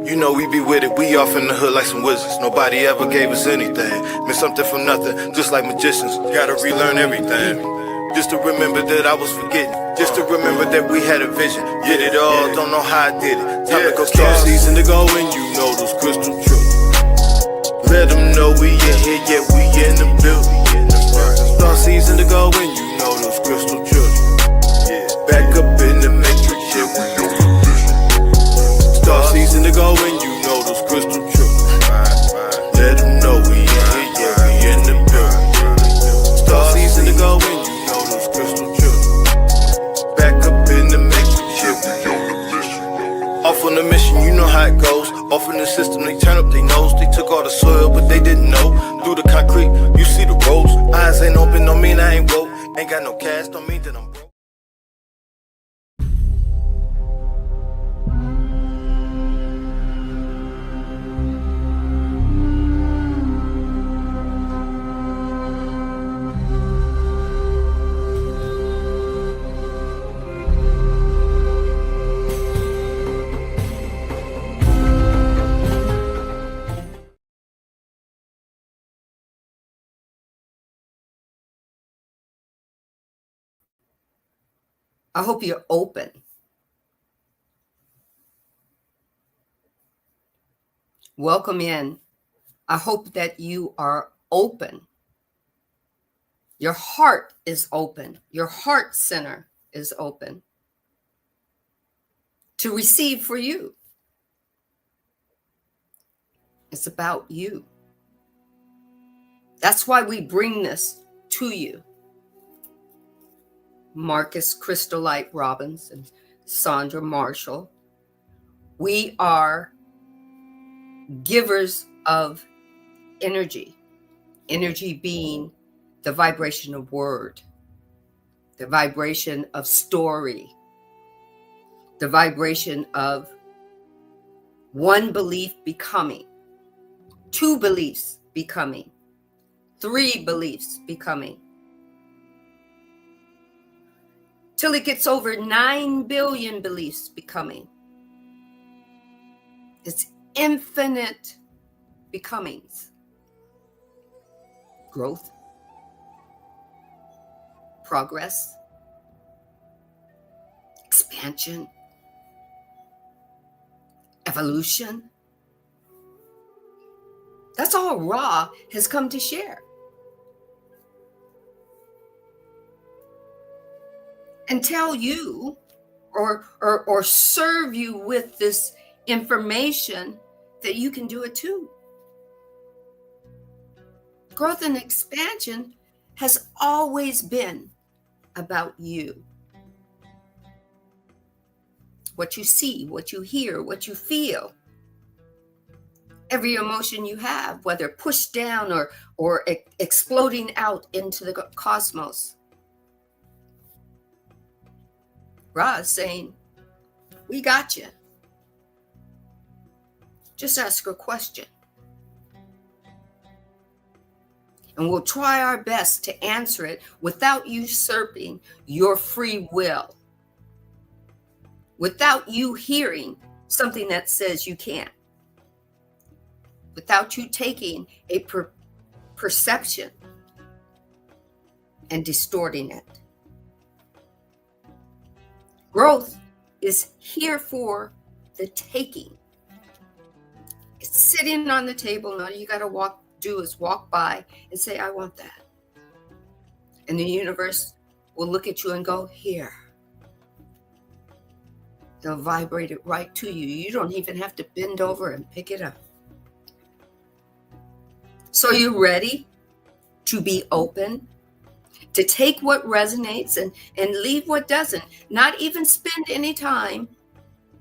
You know we be with it, we off in the hood like some wizards. Nobody ever gave us anything. Meant something from nothing, just like magicians. Gotta relearn everything. Just to remember that I was forgetting. Just to remember that we had a vision. Did it all, don't know how I did it. Time to go start season to go and you know those crystal truths. Let them know we in here, yeah, we in the building. Start season to go and you know those crystal truths. Back up in the matrix, yeah, we know the vision. Start season to go and you know those crystal truths. Let them know we in here, yeah, we in the building. Start season to go and you know those crystal truths. Back up in the matrix, yeah, we know the vision. Off on the mission, you know how it goes. Off in the system, they turn up their nose. They took all the soil, but they didn't know. Through the concrete, you see the roads. Eyes ain't open, don't mean I ain't woke. Ain't got no cash, don't mean that I'm broke. I hope you're open. Welcome in. I hope that you are open. Your heart is open. Your heart center is open to receive for you. It's about you. That's why we bring this to you. Marcus Christolight Robbins and Sandra Marshall. We are givers of energy. Energy being the vibration of word, the vibration of story, the vibration of one belief becoming, two beliefs becoming, three beliefs becoming, till it gets over 9 billion beliefs becoming. It's infinite becomings. Growth, progress, expansion, evolution. That's all Ra has come to share. And tell you or serve you with this information that you can do it too. Growth and expansion has always been about you. What you see, what you hear, what you feel. Every emotion you have, whether pushed down or exploding out into the cosmos. Ra is saying, we got you. Just ask a question. And we'll try our best to answer it without usurping your free will. Without you hearing something that says you can't. Without you taking a perception and distorting it. Growth is here for the taking. It's sitting on the table. All you got to do is walk by and say, I want that. And the universe will look at you and go, here. They'll vibrate it right to you. You don't even have to bend over and pick it up. So you're ready to be open, to take what resonates and leave what doesn't. Not even spend any time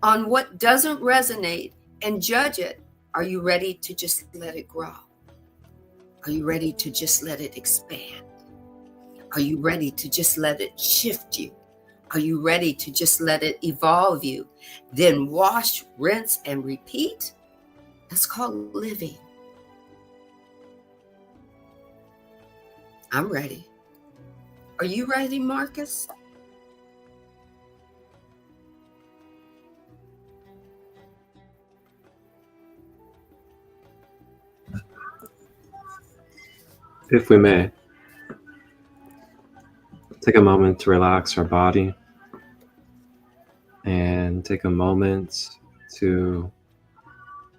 on what doesn't resonate and judge it. Are you ready to just let it grow? Are you ready to just let it expand? Are you ready to just let it shift you? Are you ready to just let it evolve you? Then wash, rinse, and repeat. That's called living. I'm ready. Are you ready, Marcus? If we may, take a moment to relax our body and take a moment to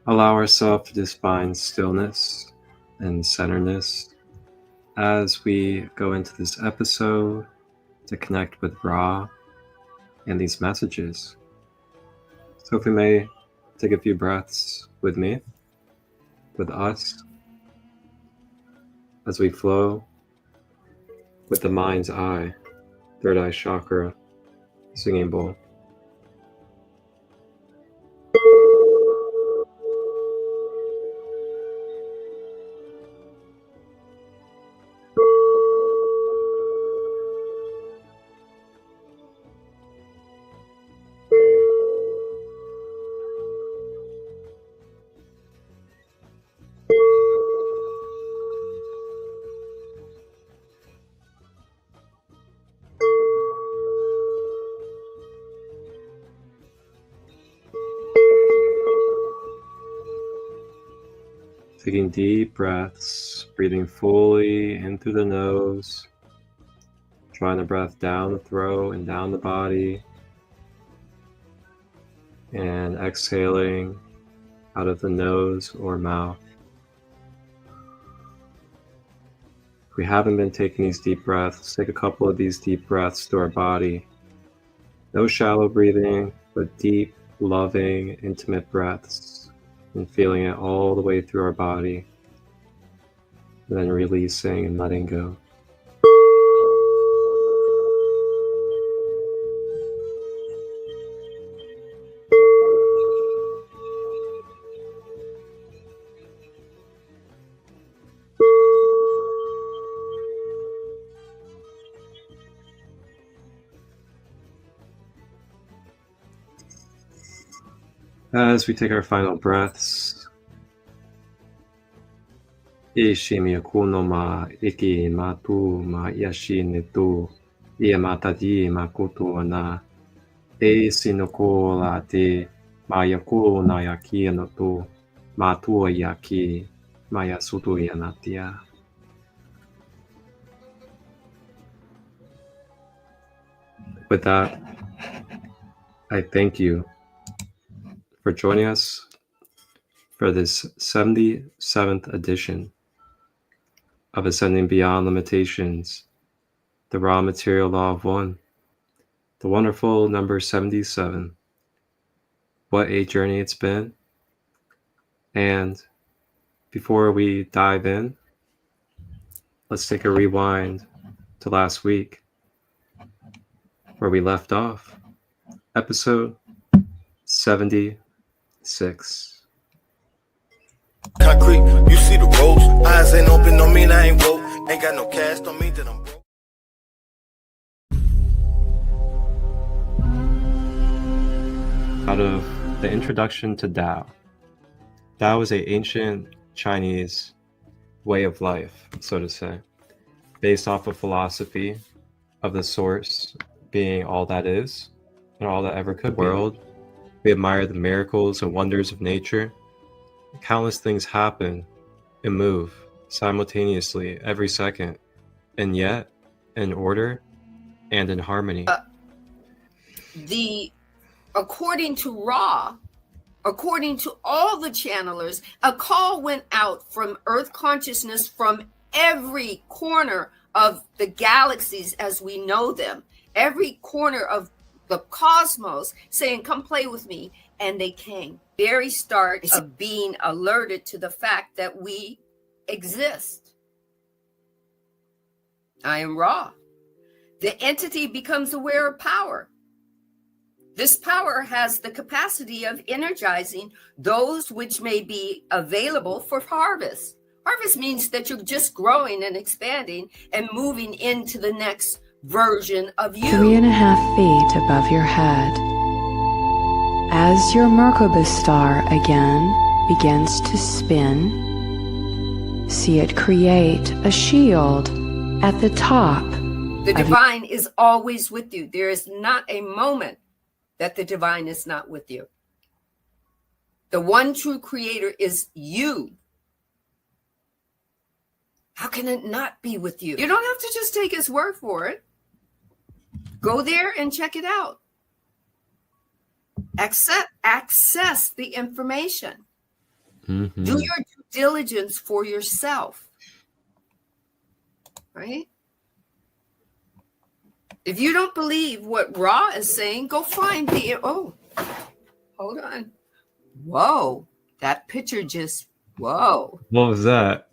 allow ourselves to just find stillness and centeredness as we go into this episode to connect with Ra and these messages. So if we may take a few breaths with me, with us, as we flow with the mind's eye, third eye chakra, singing bowl. Taking deep breaths, breathing fully in through the nose, drawing the breath down the throat and down the body, and exhaling out of the nose or mouth. If we haven't been taking these deep breaths, take a couple of these deep breaths to our body. No shallow breathing, but deep, loving, intimate breaths, and feeling it all the way through our body, and then releasing and letting go. As we take our final breaths, Ishimi kuno ma iki ma tu ma yashi ne tu ia matadi ma kutu ana e sinoko la te ma yaku na yaki no tu ma tu yaki ma yasutu yanatia. With that, I thank you for joining us for this 77th edition of Ascending Beyond Limitations, the Raw Material Law of One, the wonderful number 77. What a journey it's been. And before we dive in, let's take a rewind to last week where we left off. Episode 76. Concrete, you see the roads. Eyes ain't open, don't mean I ain't woke. Ain't got no cash, don't mean that I'm broke. Out of the introduction to Tao. Tao is an ancient Chinese way of life, so to say, based off of philosophy of the source being all that is and all that ever could be. World, we admire the miracles and wonders of nature. Countless things happen and move simultaneously every second, and yet in order and in harmony. According to Ra, according to all the channelers, a call went out from Earth consciousness from every corner of the galaxies as we know them, every corner of the cosmos, saying, come play with me. And they came. Very start of being alerted to the fact that we exist. I am Ra. The entity becomes aware of power. This power has the capacity of energizing those which may be available for harvest. Harvest means that you're just growing and expanding and moving into the next version of you. 3.5 feet above your head. As your Merkaba star again begins to spin, see it create a shield at the top. The divine is always with you. There is not a moment that the divine is not with you. The one true creator is you. How can it not be with you? You don't have to just take his word for it. Go there and check it out. Access the information. Mm-hmm. Do your due diligence for yourself. Right? If you don't believe what Ra is saying, go find hold on. Whoa, that picture just, whoa. What was that?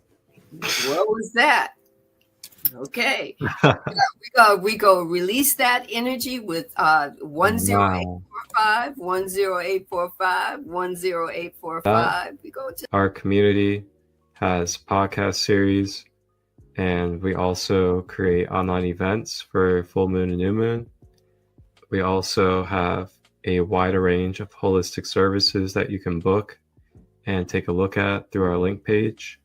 What was that? Okay. we go release that energy with 10845, 10845, 10845. We go to our community has podcast series, and we also create online events for full moon and new moon. We also have a wider range of holistic services that you can book and take a look at through our link page.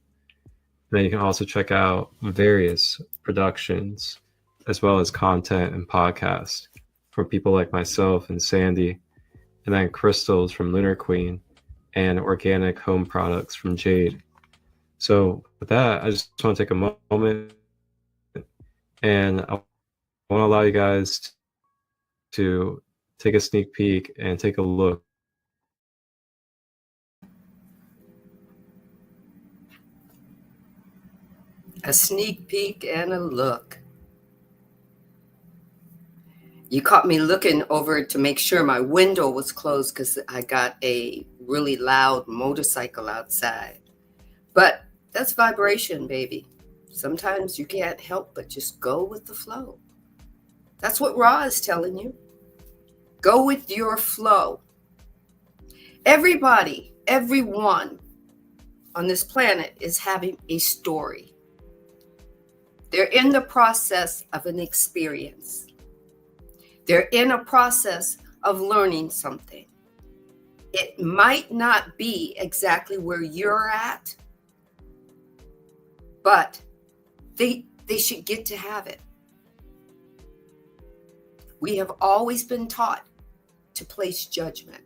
Then you can also check out various productions as well as content and podcasts from people like myself and Sandy, and then crystals from Lunar Queen and organic home products from Jade. So with that, I just want to take a moment and I want to allow you guys to take a sneak peek and take a look. a sneak peek and a look. You caught me looking over to make sure my window was closed because I got a really loud motorcycle outside. But that's vibration, baby. Sometimes you can't help but just go with the flow. That's what Ra is telling you. Go with your flow. Everybody, everyone on this planet is having a story. They're in the process of an experience. They're in a process of learning something. It might not be exactly where you're at, but they should get to have it. We have always been taught to place judgment.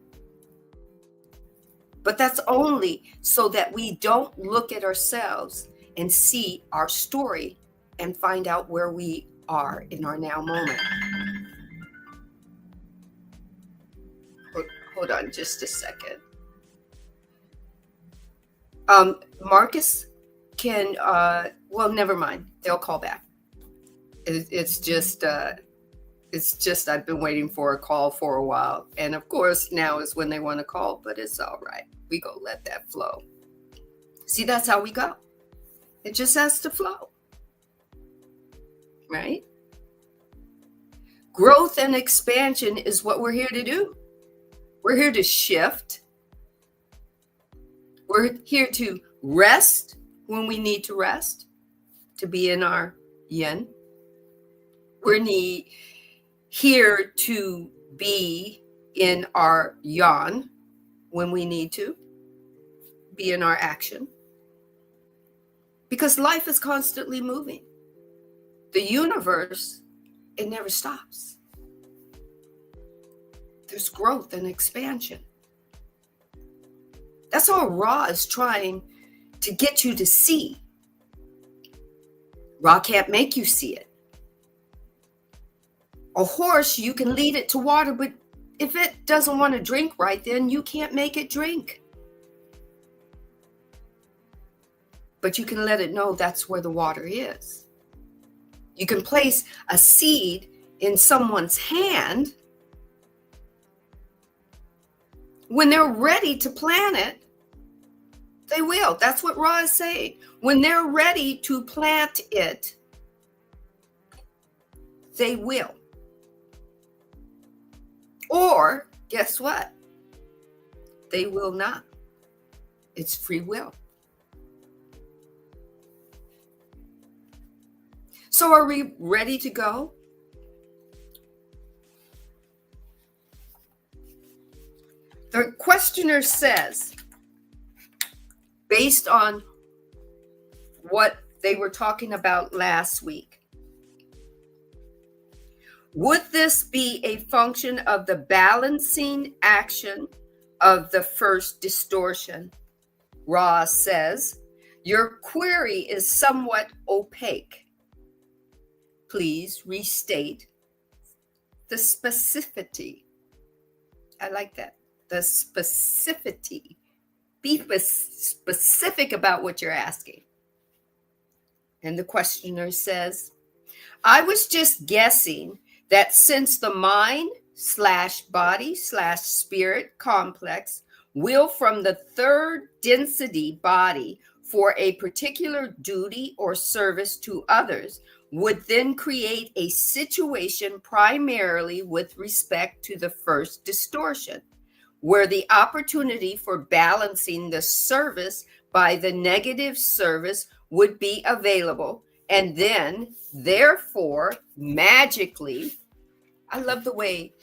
But that's only so that we don't look at ourselves and see our story and find out where we are in our now moment. Hold on just a second. Marcus can, well, never mind. They'll call back. It's just I've been waiting for a call for a while. And of course, now is when they want to call, but it's all right. We go let that flow. See, that's how we go. It just has to flow. Right? Growth and expansion is what we're here to do. We're here to shift. We're here to rest when we need to rest, to be in our yin. We're here to be in our yang when we need to, be in our action. Because life is constantly moving. The universe, it never stops. There's growth and expansion. That's all Ra is trying to get you to see. Ra can't make you see it. A horse, you can lead it to water, but if it doesn't want to drink right, then you can't make it drink. But you can let it know that's where the water is. You can place a seed in someone's hand. When they're ready to plant it, they will. That's what Ra is saying. When they're ready to plant it, they will. Or, guess what? They will not. It's free will. So are we ready to go? The questioner says, based on what they were talking about last week, would this be a function of the balancing action of the first distortion? Ra says, Your query is somewhat opaque. Please restate the specificity. I like that. The specificity. Be specific about what you're asking. And the questioner says, I was just guessing that since the mind/body/spirit complex will from the third density body for a particular duty or service to others would then create a situation primarily with respect to the first distortion, where the opportunity for balancing the service by the negative service would be available. And then, therefore, magically, I love the way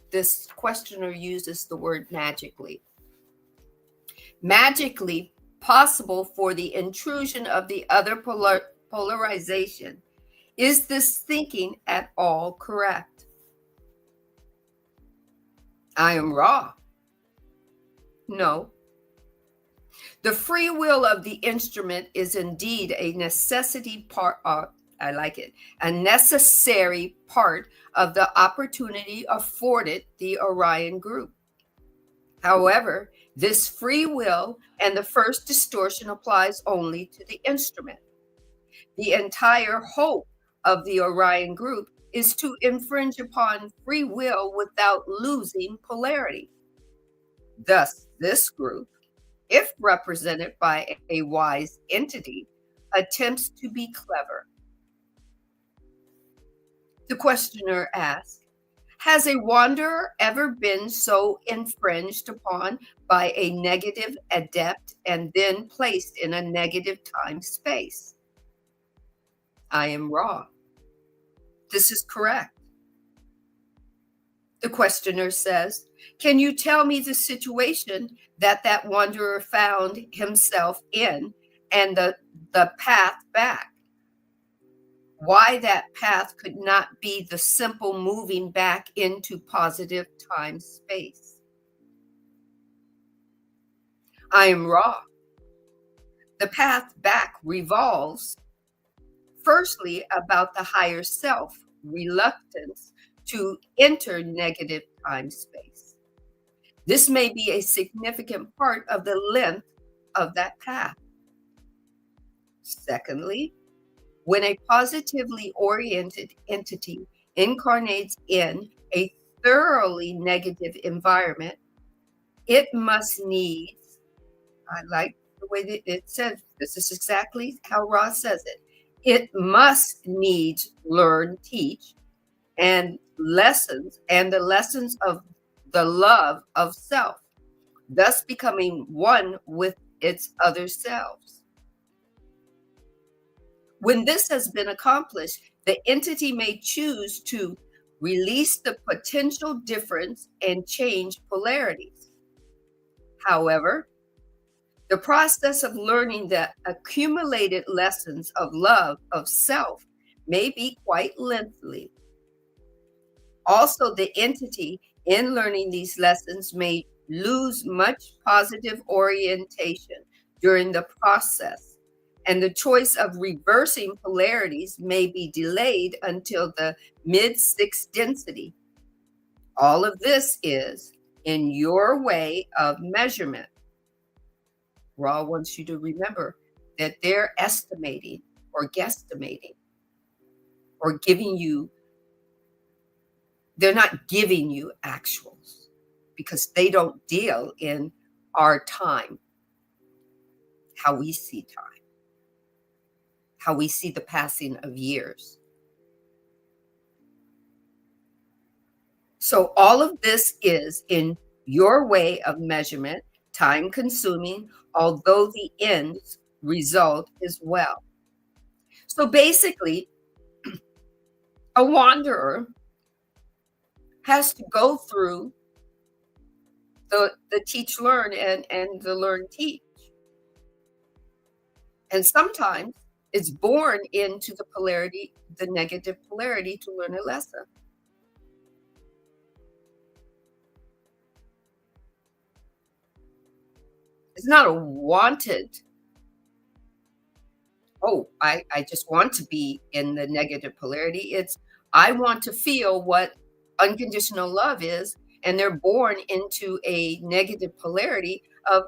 this questioner uses the word magically. Magically possible for the intrusion of the other polarization. Is this thinking at all correct? I am raw. No. The free will of the instrument is indeed a necessity part. I like it. A necessary part of the opportunity afforded the Orion group. However, this free will and the first distortion applies only to the instrument. The entire hope of the Orion group is to infringe upon free will without losing polarity. Thus, this group, if represented by a wise entity, attempts to be clever. The questioner asks, has a wanderer ever been so infringed upon by a negative adept and then placed in a negative time space? I am raw. This is correct. The questioner says, can you tell me the situation that wanderer found himself in and the path back? Why that path could not be the simple moving back into positive time space? I am raw. The path back revolves firstly about the higher self reluctance to enter negative time space. This may be a significant part of the length of that path. Secondly, when a positively oriented entity incarnates in a thoroughly negative environment, it must needs, I like the way that it says, this is exactly how Ross says it, it must needs learn, teach, and lessons, and the lessons of the love of self, thus becoming one with its other selves. When this has been accomplished, the entity may choose to release the potential difference and change polarities. However, the process of learning the accumulated lessons of love of self may be quite lengthy. Also, the entity in learning these lessons may lose much positive orientation during the process, and the choice of reversing polarities may be delayed until the mid-sixth density. All of this is in your way of measurement. Ra wants you to remember that they're estimating or guesstimating or giving you, they're not giving you actuals because they don't deal in our time, how we see time, how we see the passing of years. So all of this is in your way of measurement, time consuming, although the end result is well. So basically, a wanderer has to go through the teach learn and the learn teach. And sometimes it's born into the polarity, the negative polarity, to learn a lesson. It's not a wanted oh, I just want to be in the negative polarity. It's, I want to feel what unconditional love is. And they're born into a negative polarity of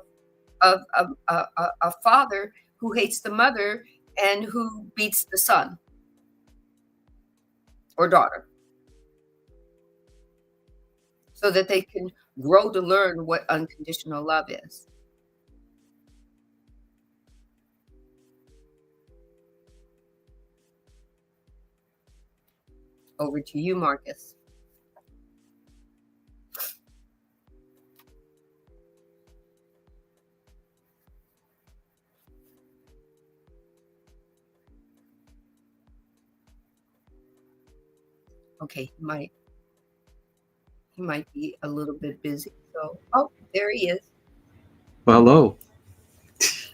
a father who hates the mother and who beats the son or daughter, so that they can grow to learn what unconditional love is. Over to you, Marcus. Okay, he might be a little bit busy. So, oh, there he is. Well, hello.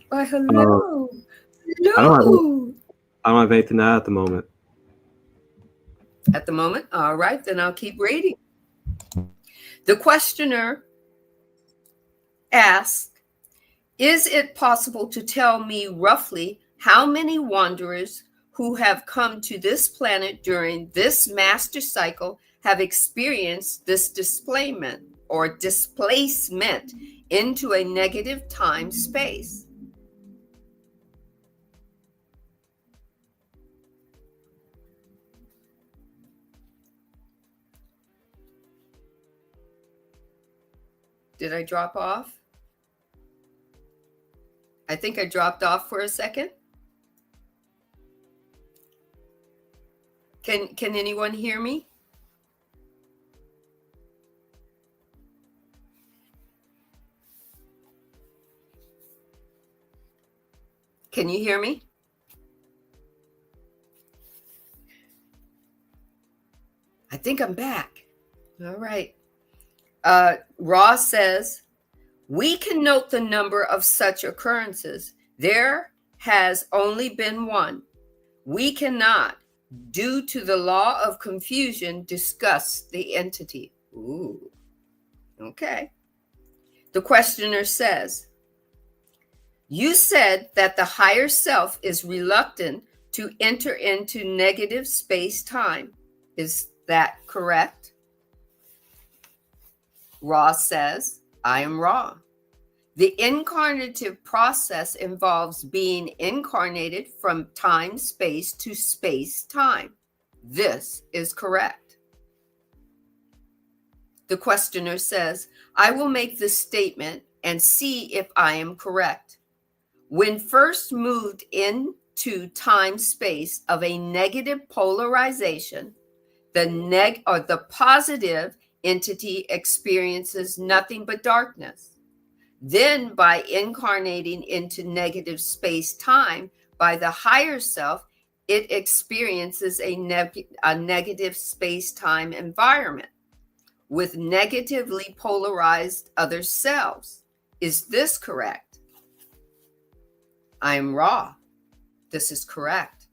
Why, hello. I don't have anything to add at the moment. At the moment? All right, then I'll keep reading. The questioner asked, is it possible to tell me roughly how many wanderers who have come to this planet during this master cycle have experienced this displacement or displacement into a negative time space? Did I drop off? I think I dropped off for a second. Can anyone hear me? Can you hear me? I think I'm back. All right. Ross says, we can note the number of such occurrences. There has only been one. We cannot, due to the law of confusion, discuss the entity. Ooh, okay. The questioner says, you said that the higher self is reluctant to enter into negative space-time. Is that correct? Ross says, I am wrong. The incarnative process involves being incarnated from time-space to space-time. This is correct. The questioner says, I will make this statement and see if I am correct. When first moved into time-space of a negative polarization, the positive entity experiences nothing but darkness. Then, by incarnating into negative space-time by the higher self, it experiences a negative space-time environment with negatively polarized other selves. Is this correct? I am raw. This is correct.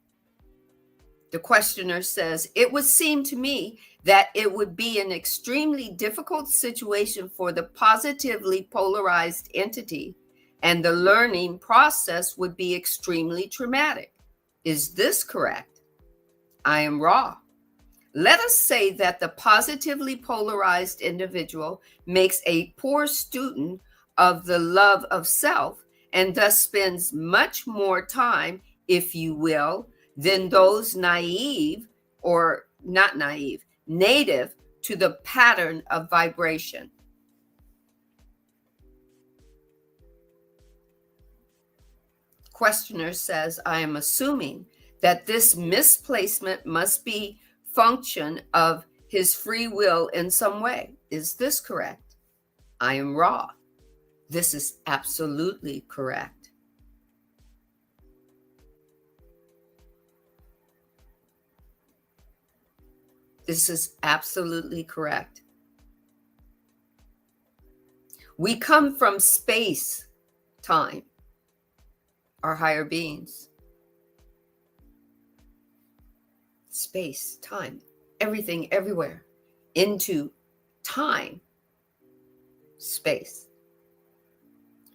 The questioner says, it would seem to me that it would be an extremely difficult situation for the positively polarized entity, and the learning process would be extremely traumatic. Is this correct? I am raw. Let us say that the positively polarized individual makes a poor student of the love of self and thus spends much more time, if you will, than those native to the pattern of vibration. Questioner says, I am assuming that this misplacement must be function of his free will in some way. Is this correct? I am raw. This is absolutely correct. This is absolutely correct. We come from space, time, our higher beings. Space, time, everything, everywhere, into time, space.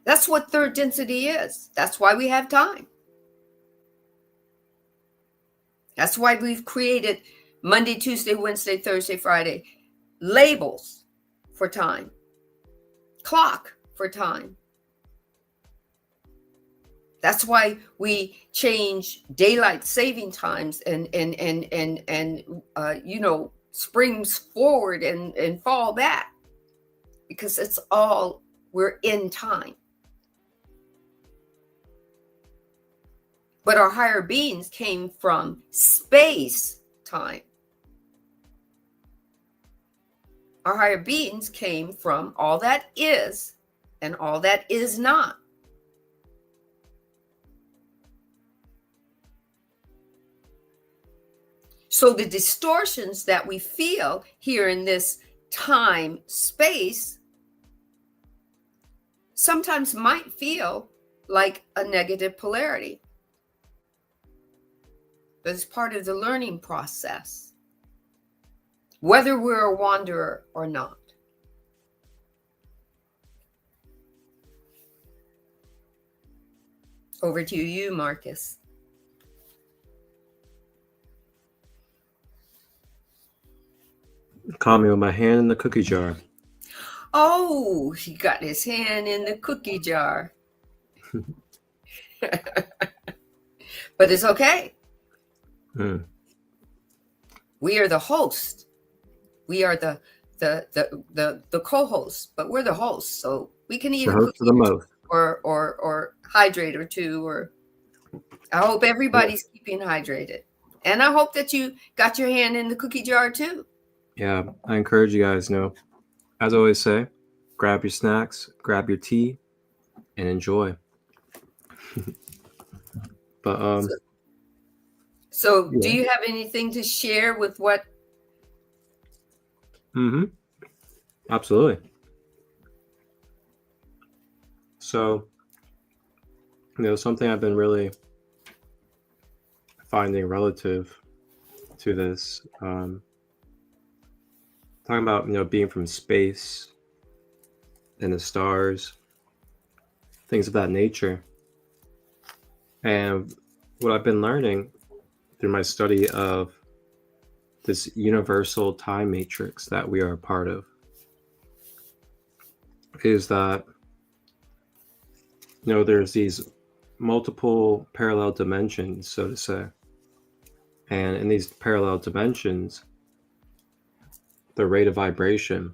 That's what third density is. That's why we have time. That's why we've created Monday, Tuesday, Wednesday, Thursday, Friday labels for time, clock for time. That's why we change daylight saving times and springs forward and fall back, because it's all, we're in time. But our higher beings came from space time. Our higher beings came from all that is and all that is not. So the distortions that we feel here in this time space sometimes might feel like a negative polarity. But it's part of the learning process, whether we're a wanderer or not. Over to you, Marcus. Caught me with my hand in the cookie jar. Oh, he got his hand in the cookie jar. But it's okay. We are the host. We are the co-host, but we're the host, so we can eat The a host cookie of the most. or hydrate or two. Or I hope everybody's keeping hydrated, and I hope that you got your hand in the cookie jar too. Yeah, I encourage you guys, as I always say, grab your snacks, grab your tea, and enjoy. But So yeah. do you have anything to share with what? Absolutely. So, something I've been really finding relative to this, talking about, being from space and the stars, things of that nature. And what I've been learning through my study of this universal time matrix that we are a part of is that, there's these multiple parallel dimensions, so to say. And in these parallel dimensions, the rate of vibration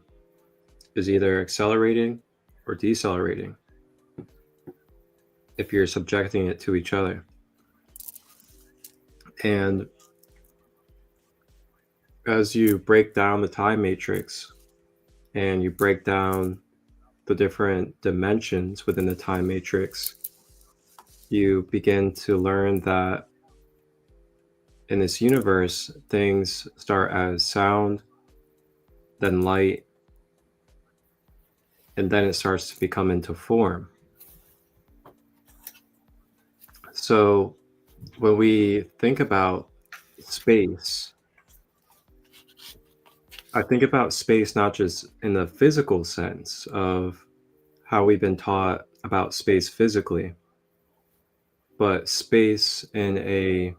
is either accelerating or decelerating if you're subjecting it to each other. And as you break down the time matrix and you break down the different dimensions within the time matrix, you begin to learn that in this universe, things start as sound, then light, and then it starts to become into form. So when we think about space, I think about space not just in the physical sense of how we've been taught about space physically, but space in a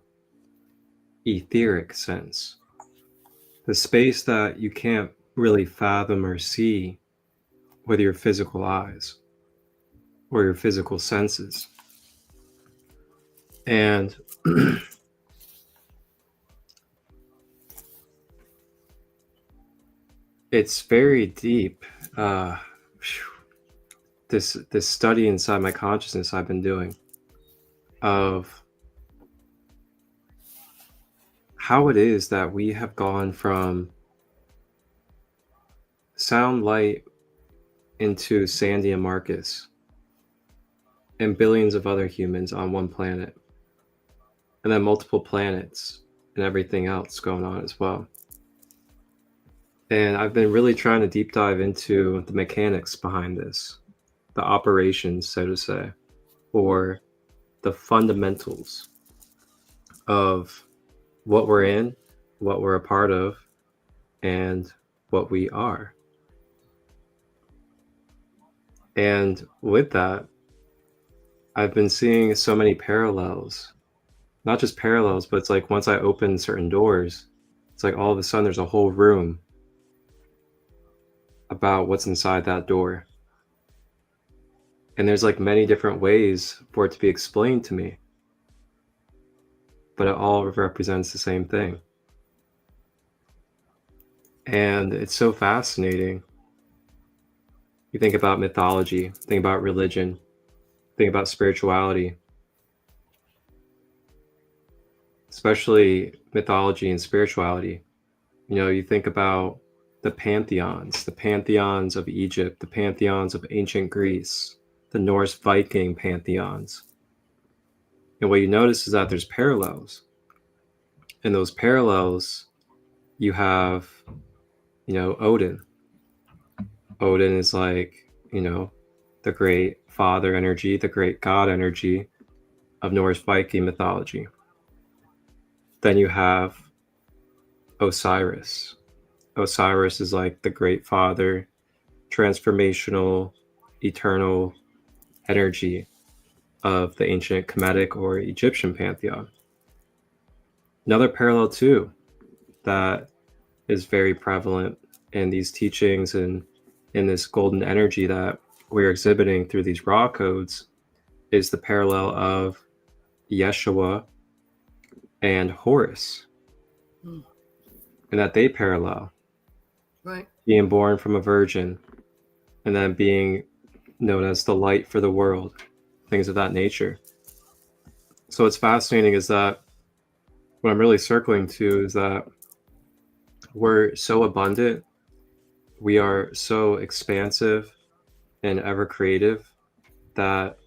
etheric sense. The space that you can't really fathom or see with your physical eyes or your physical senses. And it's very deep. This study inside my consciousness I've been doing of how it is that we have gone from sound, light into Sandy and Marcus and billions of other humans on one planet, and then multiple planets and everything else going on as well. And I've been really trying to deep dive into the mechanics behind this, the operations, so to say, or the fundamentals of what we're in, what we're a part of, and what we are. And with that, I've been seeing so many parallels not just parallels, but it's like once I open certain doors, it's like all of a sudden there's a whole room about what's inside that door. And there's like many different ways for it to be explained to me, but it all represents the same thing. And it's so fascinating. You think about mythology, think about religion, think about spirituality, especially mythology and spirituality. You know, you think about the pantheons of Egypt, the pantheons of ancient Greece, the Norse Viking pantheons. And what you notice is that there's parallels. In those parallels, you have, you know, Odin. Odin is like, you know, the great father energy, the great god energy of Norse Viking mythology. Then you have Osiris. Osiris is like the great father, transformational, eternal energy of the ancient Kemetic or Egyptian pantheon. Another parallel too that is very prevalent in these teachings and in this golden energy that we're exhibiting through these raw codes is the parallel of Yeshua and Horus, and that they parallel, Right. being born from a virgin and then being known as the light for the world, things of that nature. So what's fascinating is that what I'm really circling to is that we're so abundant, we are so expansive and ever creative that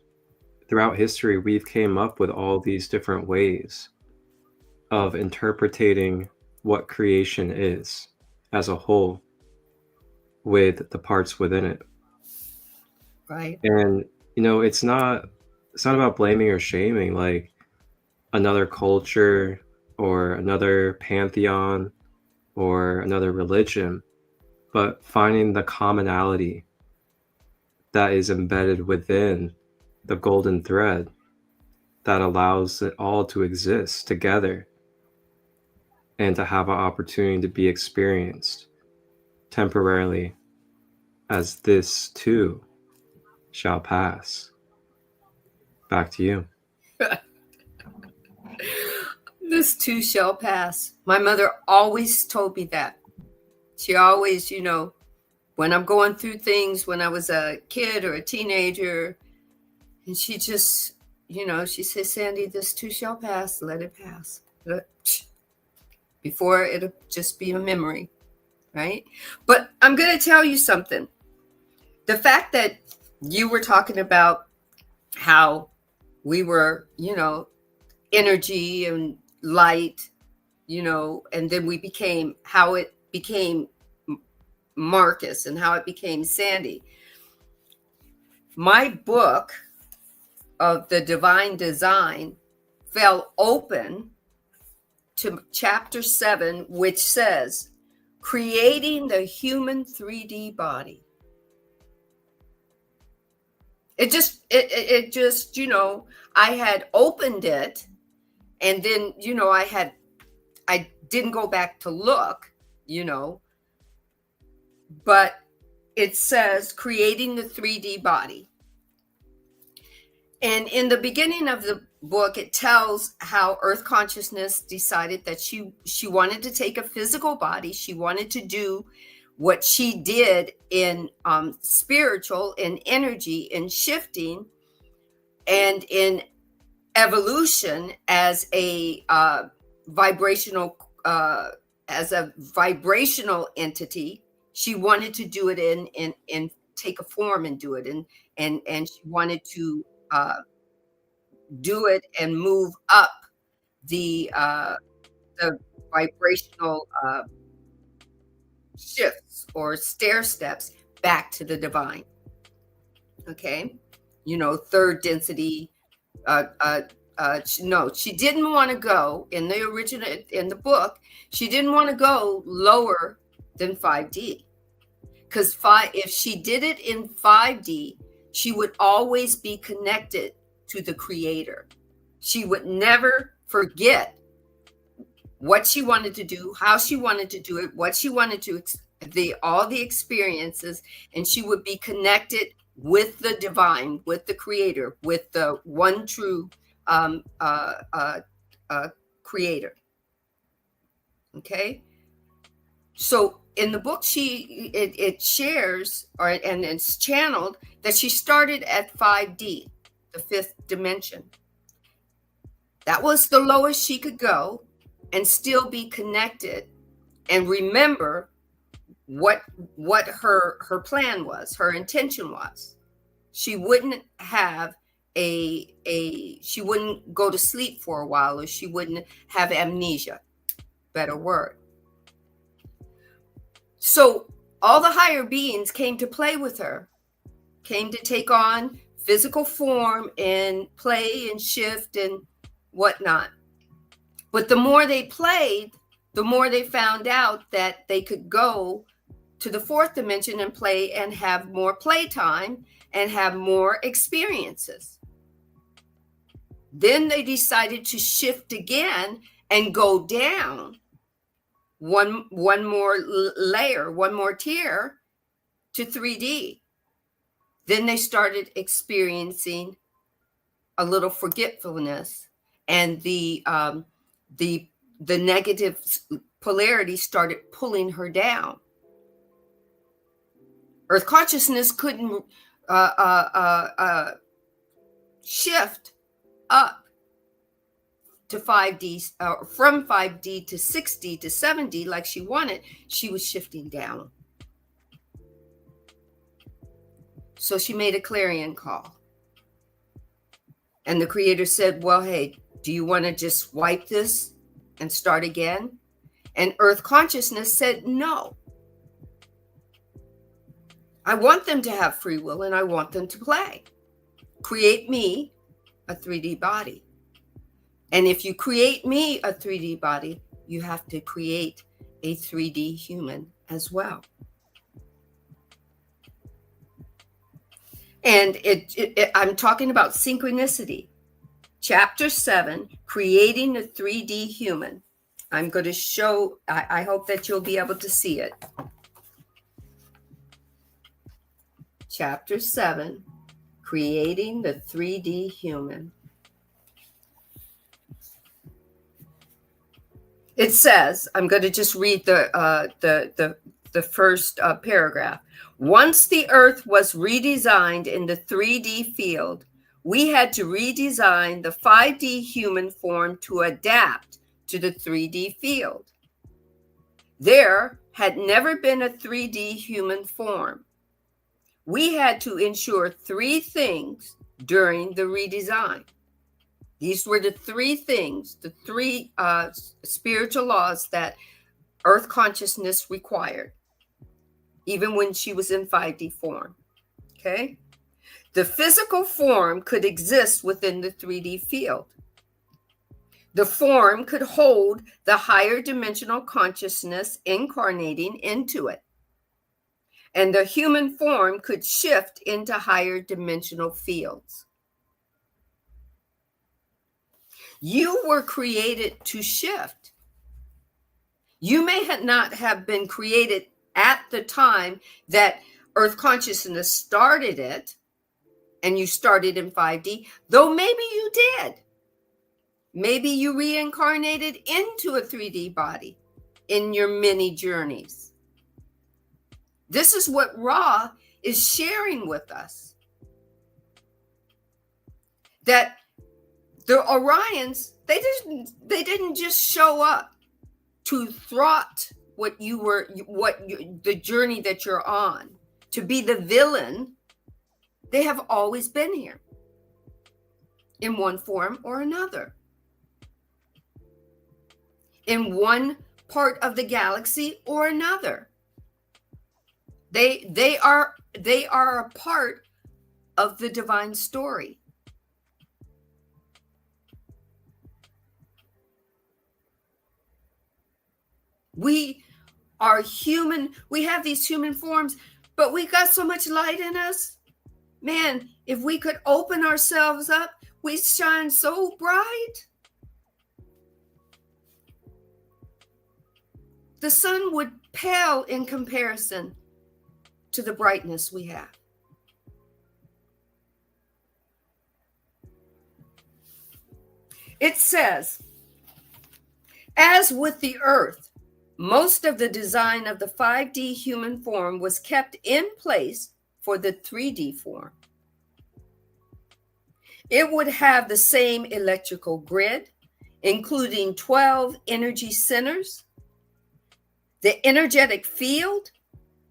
throughout history we've came up with all these different ways of interpreting what creation is as a whole with the parts within it. Right. And you know, it's not about blaming or shaming like another culture or another pantheon or another religion, but finding the commonality that is embedded within the golden thread that allows it all to exist together and to have an opportunity to be experienced temporarily, as this too shall pass. Back to you. This too shall pass. My mother always told me that. She always, you know, when I'm going through things when I was a kid or a teenager, and she just, you know, she says, Sandy, this too shall pass. Let it pass. Before it'll just be a memory, right? But I'm going to tell you something. The fact that you were talking about how we were, you know, energy and light, you know, and then we became, how it became Marcus and how it became Sandy. My book of the divine design fell open to chapter 7, which says creating the human 3D body. It just, you know, I had opened it, and then, you know, I didn't go back to look, you know, but it says creating the 3D body. And in the beginning of the book, it tells how Earth Consciousness decided that she wanted to take a physical body. She wanted to do what she did in spiritual, in energy, in shifting, and in evolution as a vibrational entity. She wanted to do it in take a form and do it, and she wanted to do it and move up the vibrational shifts or stair steps back to the divine. Okay, you know, third density. No, she didn't want to go in the original, in the book. She didn't want to go lower than 5D, because if she did it in 5D, she would always be connected to the creator. She would never forget what she wanted to do, how she wanted to do it, what she wanted to, all the experiences, and she would be connected with the divine, with the creator, with the one true creator. Okay. So in the book, it shares, and it's channeled, that she started at 5D, the fifth dimension. That was the lowest she could go and still be connected and remember what her plan was, her intention was. She wouldn't have she wouldn't go to sleep for a while, or she wouldn't have amnesia, better word. So all the higher beings came to play with her, came to take on physical form and play and shift and whatnot. But the more they played, the more they found out that they could go to the fourth dimension and play and have more playtime and have more experiences. Then they decided to shift again and go down one more layer, one more tier to 3D. Then they started experiencing a little forgetfulness, and the negative polarity started pulling her down. Earth consciousness couldn't shift up to 5D, from 5D to 6D to 7D like she wanted. She was shifting down. So she made a clarion call. And the creator said, well, hey, do you want to just wipe this and start again? And Earth consciousness said, no. I want them to have free will, and I want them to play. Create me a 3D body. And if you create me a 3D body, you have to create a 3D human as well. And I'm talking about synchronicity. Chapter 7, creating a 3D human. I'm going to show, I hope that you'll be able to see it. Chapter 7, creating the 3D human. It says, I'm going to just read the first paragraph. Once the Earth was redesigned in the 3D field, we had to redesign the 5D human form to adapt to the 3D field. There had never been a 3D human form. We had to ensure 3 things during the redesign. These were the 3 things, the 3 spiritual laws that Earth consciousness required, even when she was in 5D form. Okay? The physical form could exist within the 3D field. The form could hold the higher dimensional consciousness incarnating into it. And the human form could shift into higher dimensional fields. You were created to shift. You may not have been created at the time that Earth consciousness started it, and you started in 5D, though maybe you did. Maybe you reincarnated into a 3D body in your many journeys. This is what Ra is sharing with us. That the Orions, they didn't just show up to thwart the journey that you're on, to be the villain. They have always been here in one form or another, in one part of the galaxy or another. They are a part of the divine story. We are human. We have these human forms, but we got so much light in us. Man, if we could open ourselves up, we shine so bright, the sun would pale in comparison to the brightness we have. It says, as with the earth, most of the design of the 5D human form was kept in place for the 3D form. It would have the same electrical grid, including 12 energy centers, the energetic field,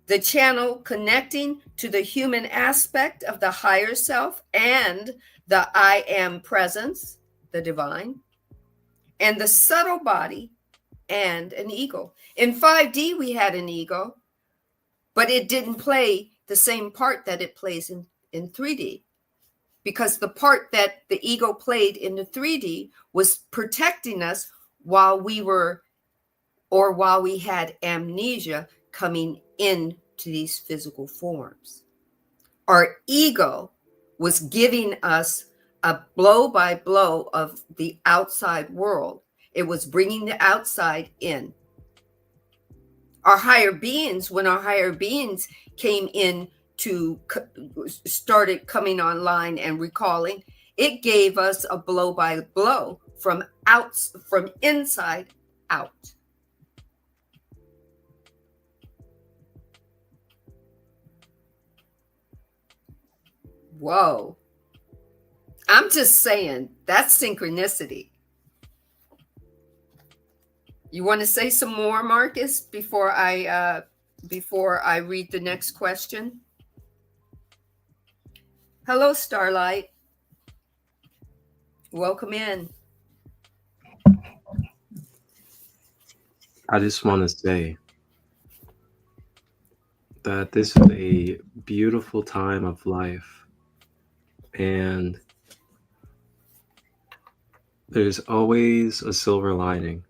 the channel connecting to the human aspect of the higher self and the I am presence, the divine, and the subtle body and an ego. In 5D, we had an ego, but it didn't play the same part that it plays in 3D, because the part that the ego played in the 3D was protecting us while we had amnesia coming into these physical forms. Our ego was giving us a blow by blow of the outside world. It was bringing the outside in. Our higher beings, when our higher beings came in started coming online and recalling, it gave us a blow by blow from inside out. Whoa. I'm just saying, that's synchronicity. You want to say some more, Marcus, before I read the next question? Hello, Starlight. Welcome in. I just want to say that this is a beautiful time of life, and there's always a silver lining.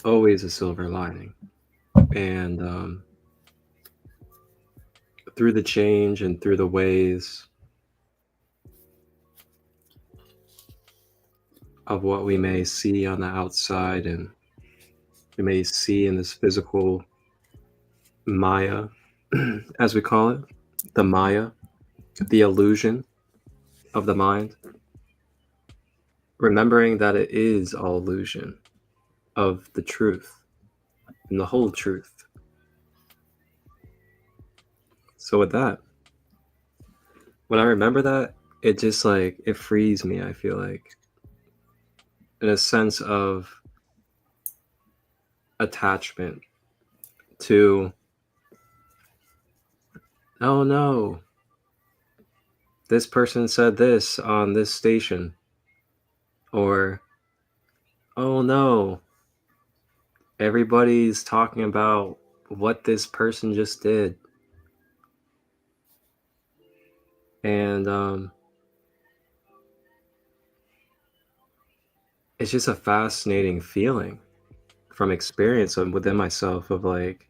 Always a silver lining. And through the change and through the ways of what we may see on the outside and we may see in this physical Maya, as we call it, the Maya, the illusion of the mind, remembering that it is all illusion of the truth and the whole truth. So with that, when I remember that, it just like, it frees me, I feel like, in a sense of attachment to, oh no, this person said this on this station, or oh no, everybody's talking about what this person just did. And it's just a fascinating feeling from experience within myself of like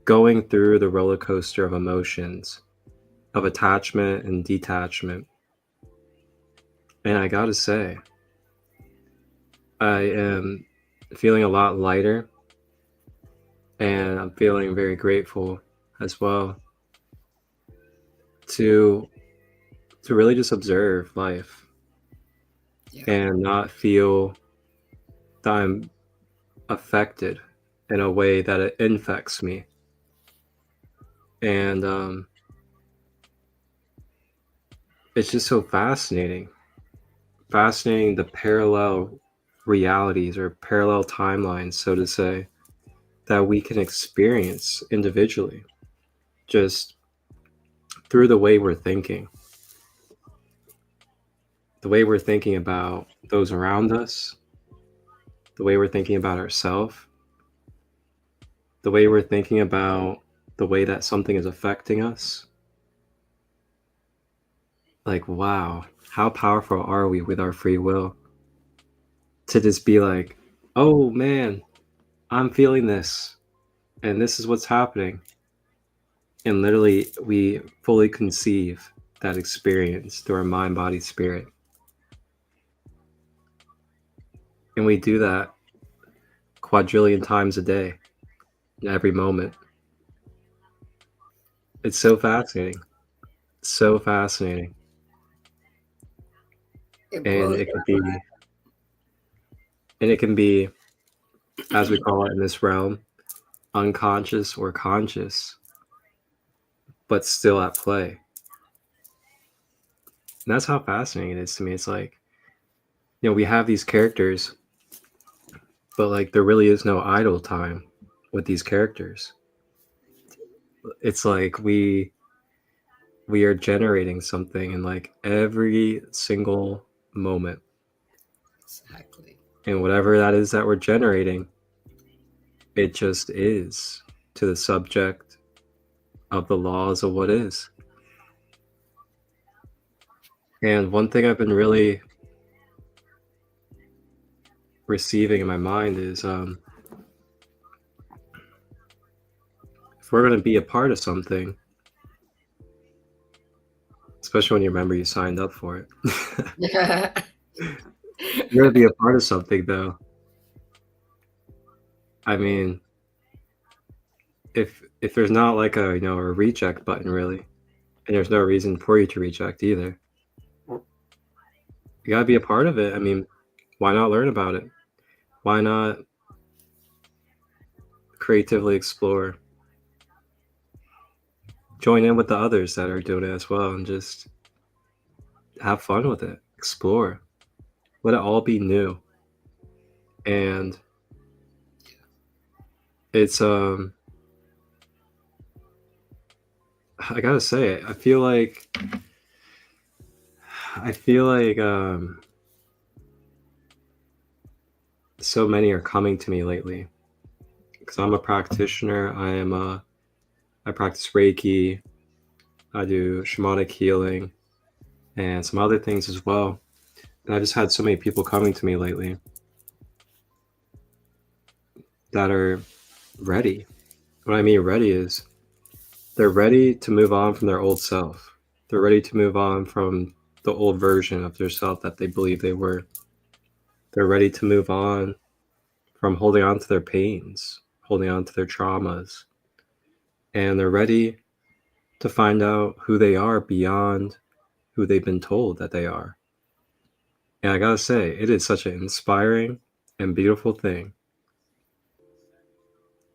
going through the roller coaster of emotions, of attachment and detachment. And I gotta say, I am feeling a lot lighter, and I'm feeling very grateful as well to really just observe life. Yeah. And not feel that I'm affected in a way that it infects me. And it's just so fascinating the parallel realities or parallel timelines, so to say, that we can experience individually just through the way we're thinking about those around us, the way we're thinking about ourselves, the way we're thinking about the way that something is affecting us. Like, wow, how powerful are we with our free will to just be like, oh man, I'm feeling this and this is what's happening. And literally we fully conceive that experience through our mind, body, spirit. And we do that quadrillion times a day, in every moment. It's so fascinating. So fascinating. It And blows. it can be, as we call it in this realm, unconscious or conscious, but still at play. And that's how fascinating it is to me. It's like, we have these characters, but like there really is no idle time with these characters. It's like we are generating something in like every single moment. Exactly. And whatever that is that we're generating, it just is to the subject of the laws of what is. And one thing I've been really receiving in my mind is if we're going to be a part of something, especially when you remember you signed up for it. You're going to be a part of something, though. I mean, if there's not like a reject button, really, and there's no reason for you to reject either, you got to be a part of it. I mean, why not learn about it? Why not creatively explore? Join in with the others that are doing it as well and just have fun with it. Explore. Let it all be new. And it's I gotta say, I feel like so many are coming to me lately because I'm a practitioner. I practice Reiki. I do shamanic healing and some other things as well. And I just had so many people coming to me lately that are ready. What I mean ready is they're ready to move on from their old self. They're ready to move on from the old version of their self that they believe they were. They're ready to move on from holding on to their pains, holding on to their traumas. And they're ready to find out who they are beyond who they've been told that they are. And I gotta say, it is such an inspiring and beautiful thing.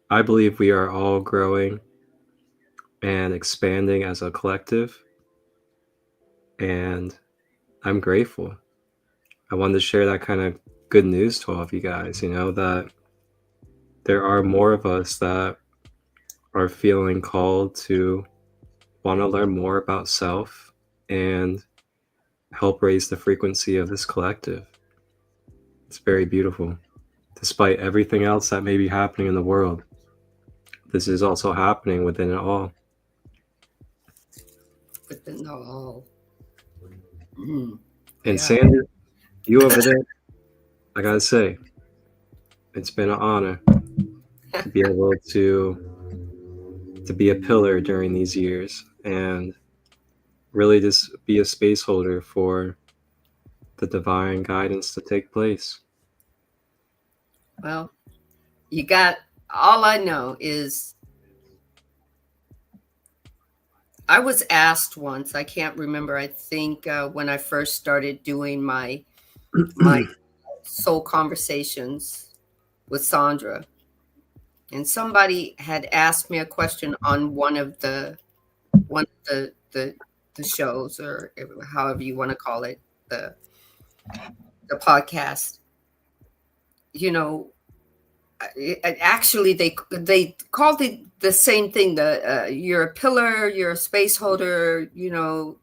I believe we are all growing and expanding as a collective. And I'm grateful. I wanted to share that kind of good news to all of you guys, that there are more of us that are feeling called to want to learn more about self and help raise the frequency of this collective. It's very beautiful. Despite everything else that may be happening in the world, this is also happening within it all. Within the all. And Yeah. Sandra, you over there, I gotta say, it's been an honor to be able to be a pillar during these years and really just be a space holder for the divine guidance to take place. Well, you got, all I know is I was asked once, I can't remember, I think when I first started doing my soul conversations with Sandra, and somebody had asked me a question on one of the shows, or however you want to call it, the podcast. Actually they called it the same thing. You're a pillar, you're a space holder. You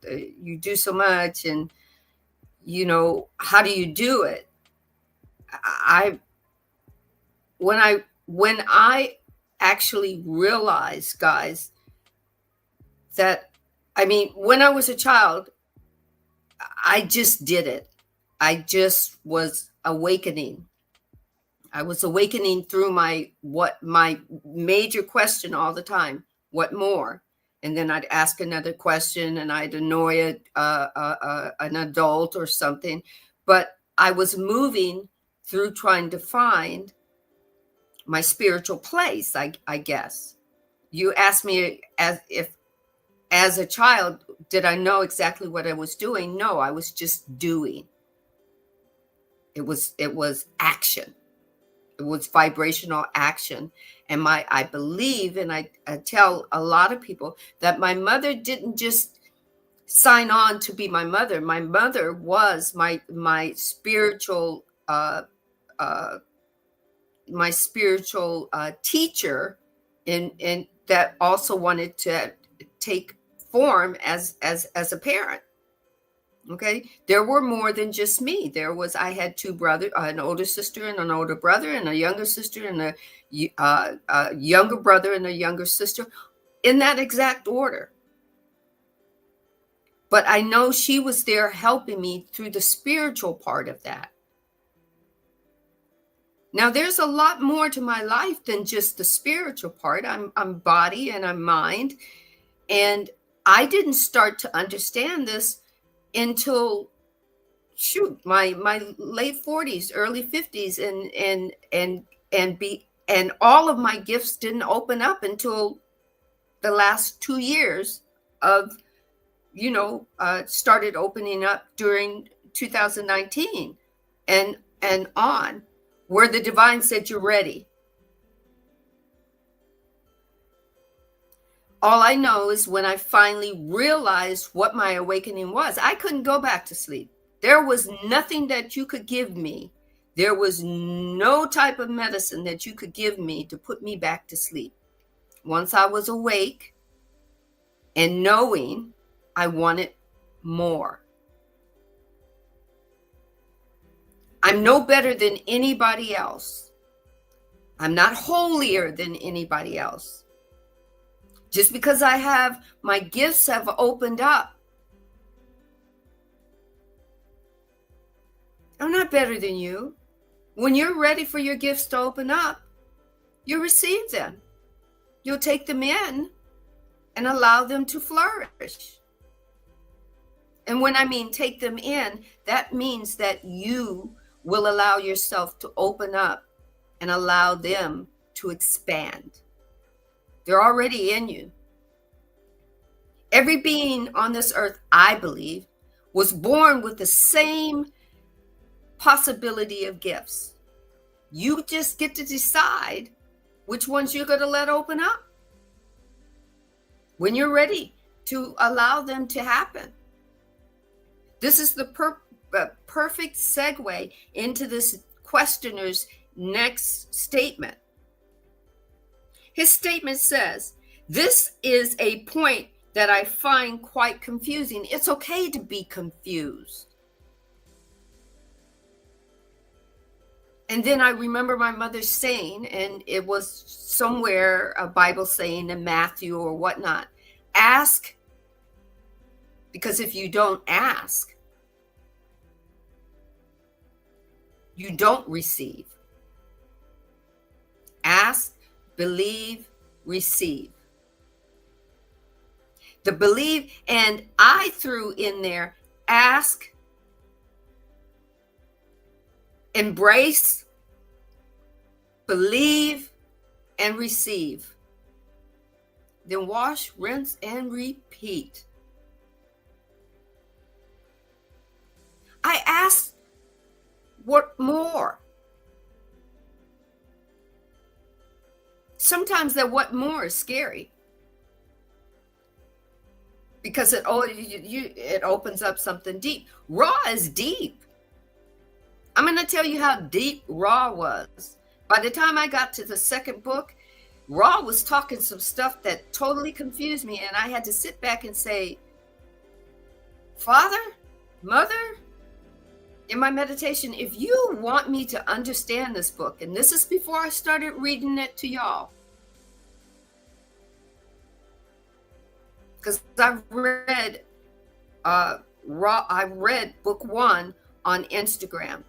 do so much, and how do you do it? When I actually realized, guys, that when I was a child, I just did it. I just was awakening. I was awakening through my major question all the time: what more? And then I'd ask another question and I'd annoy an adult or something. But I was moving through trying to find my spiritual place, I guess. You asked me as a child, did I know exactly what I was doing? No, I was just doing. It was action. It was vibrational action. And I believe, and I tell a lot of people, that my mother didn't just sign on to be my mother. My mother was my spiritual teacher, and that also wanted to take form as a parent. Okay, there were more than just me. I had two brothers, an older sister and an older brother, and a younger sister and a younger brother and a younger sister, in that exact order. But I know she was there helping me through the spiritual part of that. Now, there's a lot more to my life than just the spiritual part. I'm body and I'm mind. And I didn't start to understand this until my late 40s, early 50s, and all of my gifts didn't open up until the last 2 years of, started opening up during 2019 and on, where the divine said, you're ready. All I know is when I finally realized what my awakening was, I couldn't go back to sleep. There was nothing that you could give me. There was no type of medicine that you could give me to put me back to sleep. Once I was awake and knowing, I wanted more. I'm no better than anybody else. I'm not holier than anybody else. Just because my gifts have opened up, I'm not better than you. When you're ready for your gifts to open up, you receive them. You'll take them in and allow them to flourish. And when I mean take them in, that means that you will allow yourself to open up and allow them to expand. They're already in you. Every being on this earth, I believe, was born with the same possibility of gifts. You just get to decide which ones you're going to let open up when you're ready to allow them to happen. This is the perfect segue into this questioner's next statement. His statement says, this is a point that I find quite confusing. It's okay to be confused. And then I remember my mother saying, and it was somewhere a Bible saying in Matthew or whatnot, ask, because if you don't ask, you don't receive. Ask, believe, receive. The believe, and I threw in there, ask, embrace, believe, and receive. Then wash, rinse, and repeat. I asked, what more? Sometimes that what more is scary, because it opens up something deep. Raw is deep. I'm going to tell you how deep Raw was. By the time I got to the second book, Raw was talking some stuff that totally confused me, and I had to sit back and say, Father, Mother, in my meditation, if you want me to understand this book, and this is before I started reading it to y'all, because I read book 1 on Instagram.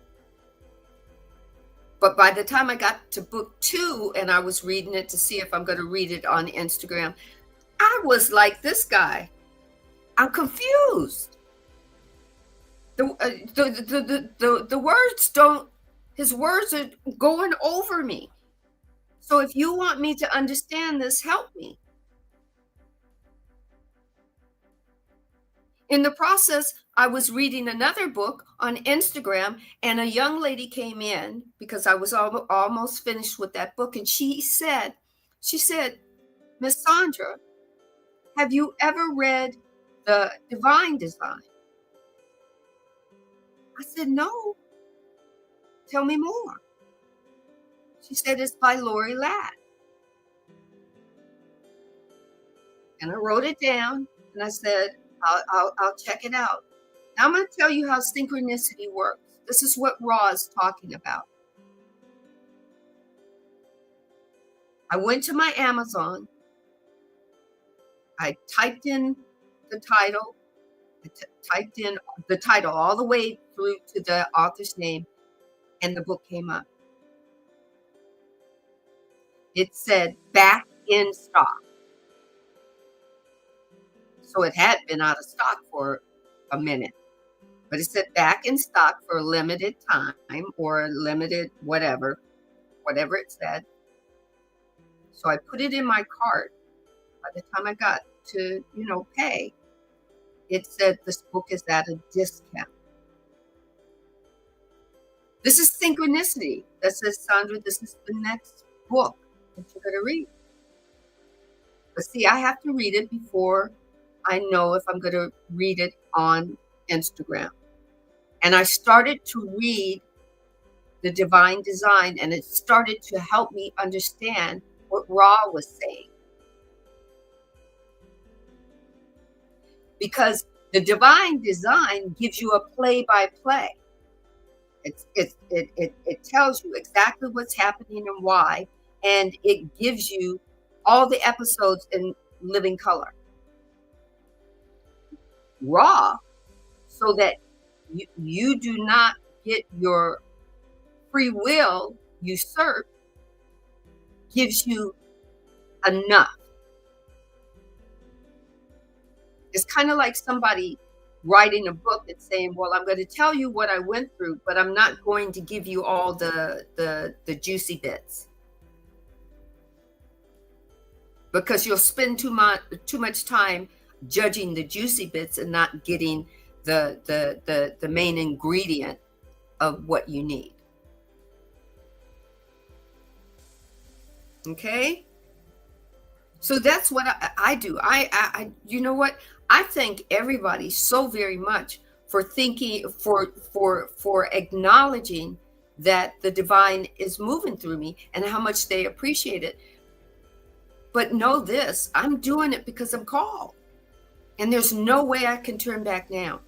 But by the time I got to book 2 and I was reading it to see if I'm going to read it on Instagram, I was like this guy. I'm confused. The words don't, his words are going over me. So if you want me to understand this, help me. In the process, I was reading another book on Instagram, and a young lady came in because I was almost finished with that book. And she said, Miss Sandra, have you ever read The Divine Design? I said, no. Tell me more. She said, it's by Lori Ladd. And I wrote it down, and I said, I'll check it out. Now I'm going to tell you how synchronicity works. This is what Ra is talking about. I went to my Amazon. I typed in the title. Typed in the title all the way through to the author's name, and the book came up. It said back in stock. So it had been out of stock for a minute, but it said back in stock for a limited time or limited whatever it said. So I put it in my cart. By the time I got to, pay, it said this book is at a discount. This is synchronicity that says, Sandra, this is the next book that you're going to read. But see, I have to read it before I know if I'm going to read it on Instagram. And I started to read The Divine Design, and it started to help me understand what Ra was saying. Because the Divine Design gives you a play-by-play. It tells you exactly what's happening and why, and it gives you all the episodes in living color. Ra, so that you do not get your free will usurped, gives you enough. It's kind of like somebody writing a book and saying, well, I'm going to tell you what I went through, but I'm not going to give you all the juicy bits. Because you'll spend too much time judging the juicy bits and not getting the main ingredient of what you need. Okay? So that's what I do. I you know what? I thank everybody so very much for thinking, for acknowledging that the divine is moving through me and how much they appreciate it. But know this, I'm doing it because I'm called. And there's no way I can turn back now.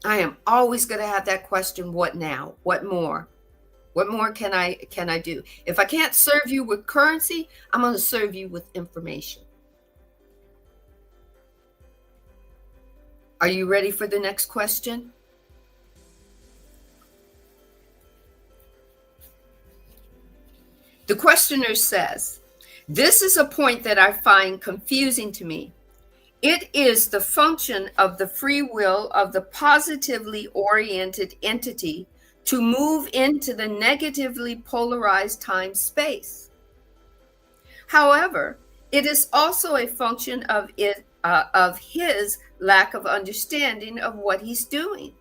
I am always going to have that question, what now? What more? What more can I do? If I can't serve you with currency, I'm going to serve you with information. Are you ready for the next question? The questioner says, this is a point that I find confusing to me. It is the function of the free will of the positively oriented entity to move into the negatively polarized time-space. However, it is also a function of his lack of understanding of what he's doing.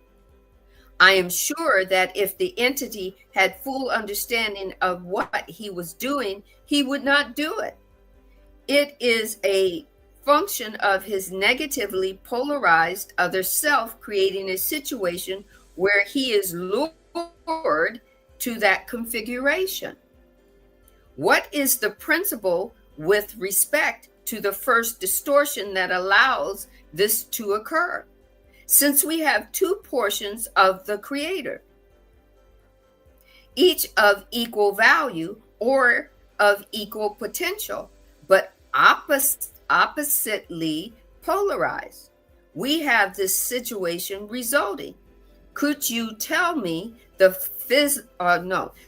I am sure that if the entity had full understanding of what he was doing, he would not do it. It is a function of his negatively polarized other self creating a situation where he is lured to that configuration. What is the principle with respect to the first distortion that allows this to occur? Since we have two portions of the creator, each of equal value or of equal potential, but oppositely polarized, we have this situation resulting. Could you tell me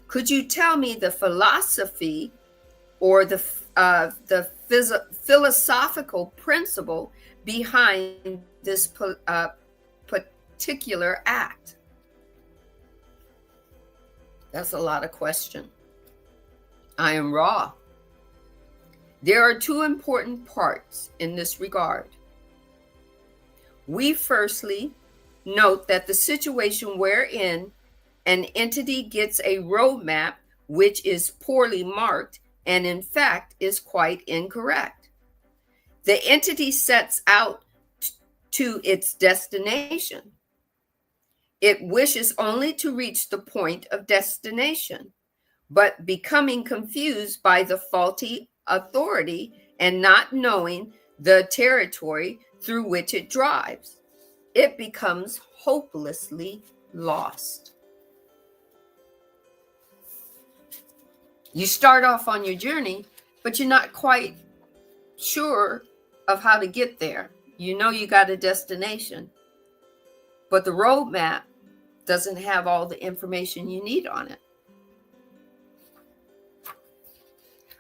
could you tell me the philosophy or the philosophical principle behind this particular act? That's a lot of question. I am raw. There are two important parts in this regard. We firstly note that the situation wherein an entity gets a roadmap which is poorly marked and in fact is quite incorrect. The entity sets out to its destination. It wishes only to reach the point of destination, but becoming confused by the faulty authority and not knowing the territory through which it drives, it becomes hopelessly lost. You start off on your journey, but you're not quite sure of how to get there. You know you got a destination, but the roadmap doesn't have all the information you need on it.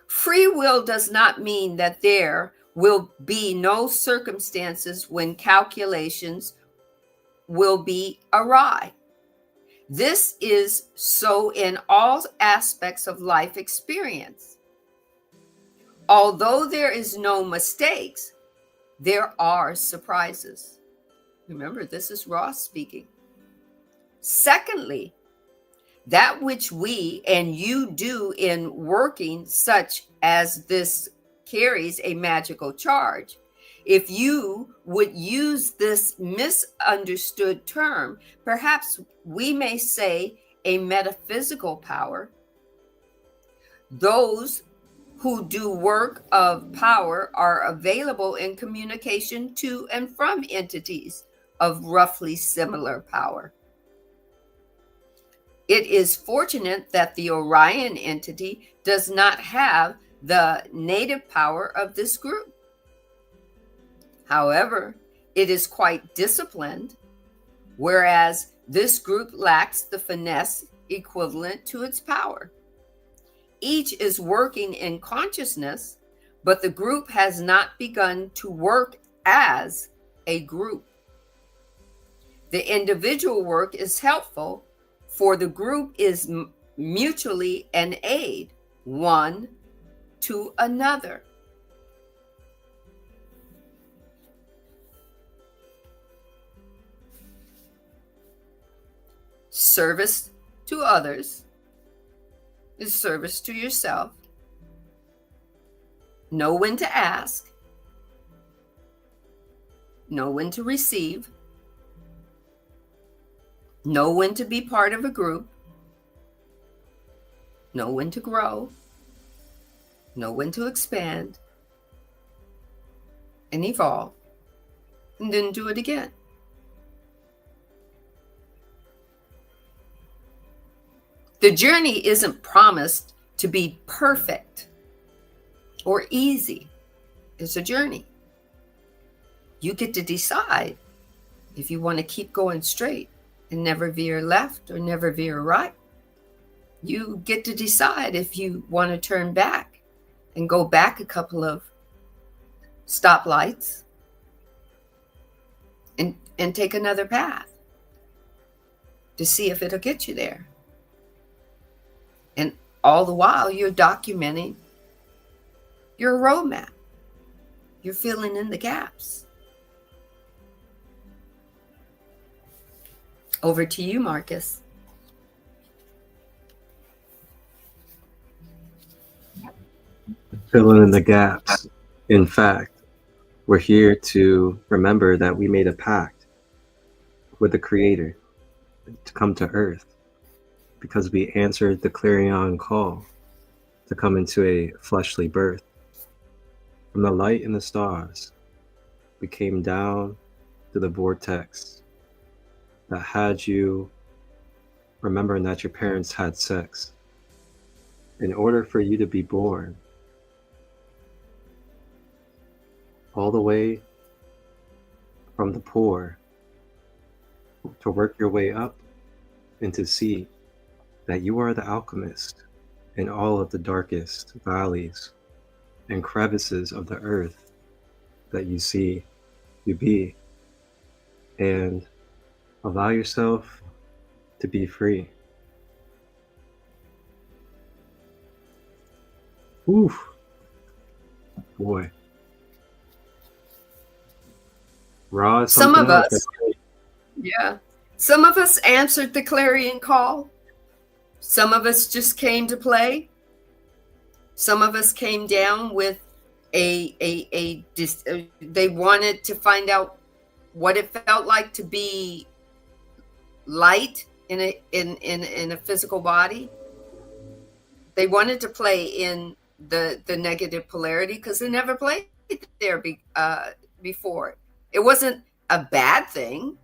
Free will does not mean that there will be no circumstances when calculations will be awry. This is so in all aspects of life experience. Although there is no mistakes, there are surprises. Remember, this is Ross speaking. Secondly, that which we and you do in working such as this carries a magical charge. If you would use this misunderstood term, perhaps we may say a metaphysical power. Those who do work of power are available in communication to and from entities of roughly similar power. It is fortunate that the Orion entity does not have the native power of this group. However, it is quite disciplined, whereas this group lacks the finesse equivalent to its power. Each is working in consciousness, but the group has not begun to work as a group. The individual work is helpful, for the group is mutually an aid, one to another. Service to others is service to yourself. Know when to ask. Know when to receive. Know when to be part of a group. Know when to grow. Know when to expand and evolve, and then do it again. The journey isn't promised to be perfect or easy. It's a journey. You get to decide if you want to keep going straight and never veer left or never veer right. You get to decide if you want to turn back and go back a couple of stoplights and take another path to see if it'll get you there. And all the while, you're documenting your roadmap. You're filling in the gaps. Over to you, Marcus. Filling in the gaps. In fact, we're here to remember that we made a pact with the Creator to come to Earth because we answered the clarion call to come into a fleshly birth. From the light and the stars, we came down to the vortex that had you remembering that your parents had sex. In order for you to be born, all the way from the poor to work your way up and to see that you are the alchemist in all of the darkest valleys and crevices of the earth that you see you be, and allow yourself to be free. Oof. Boy. Raw is Some something of else. us, yeah, some of us answered the clarion call. Some of us just came to play. Some of us came down with they wanted to find out what it felt like to be light in a physical body. They wanted to play in the negative polarity because they never played there before. It wasn't a bad thing.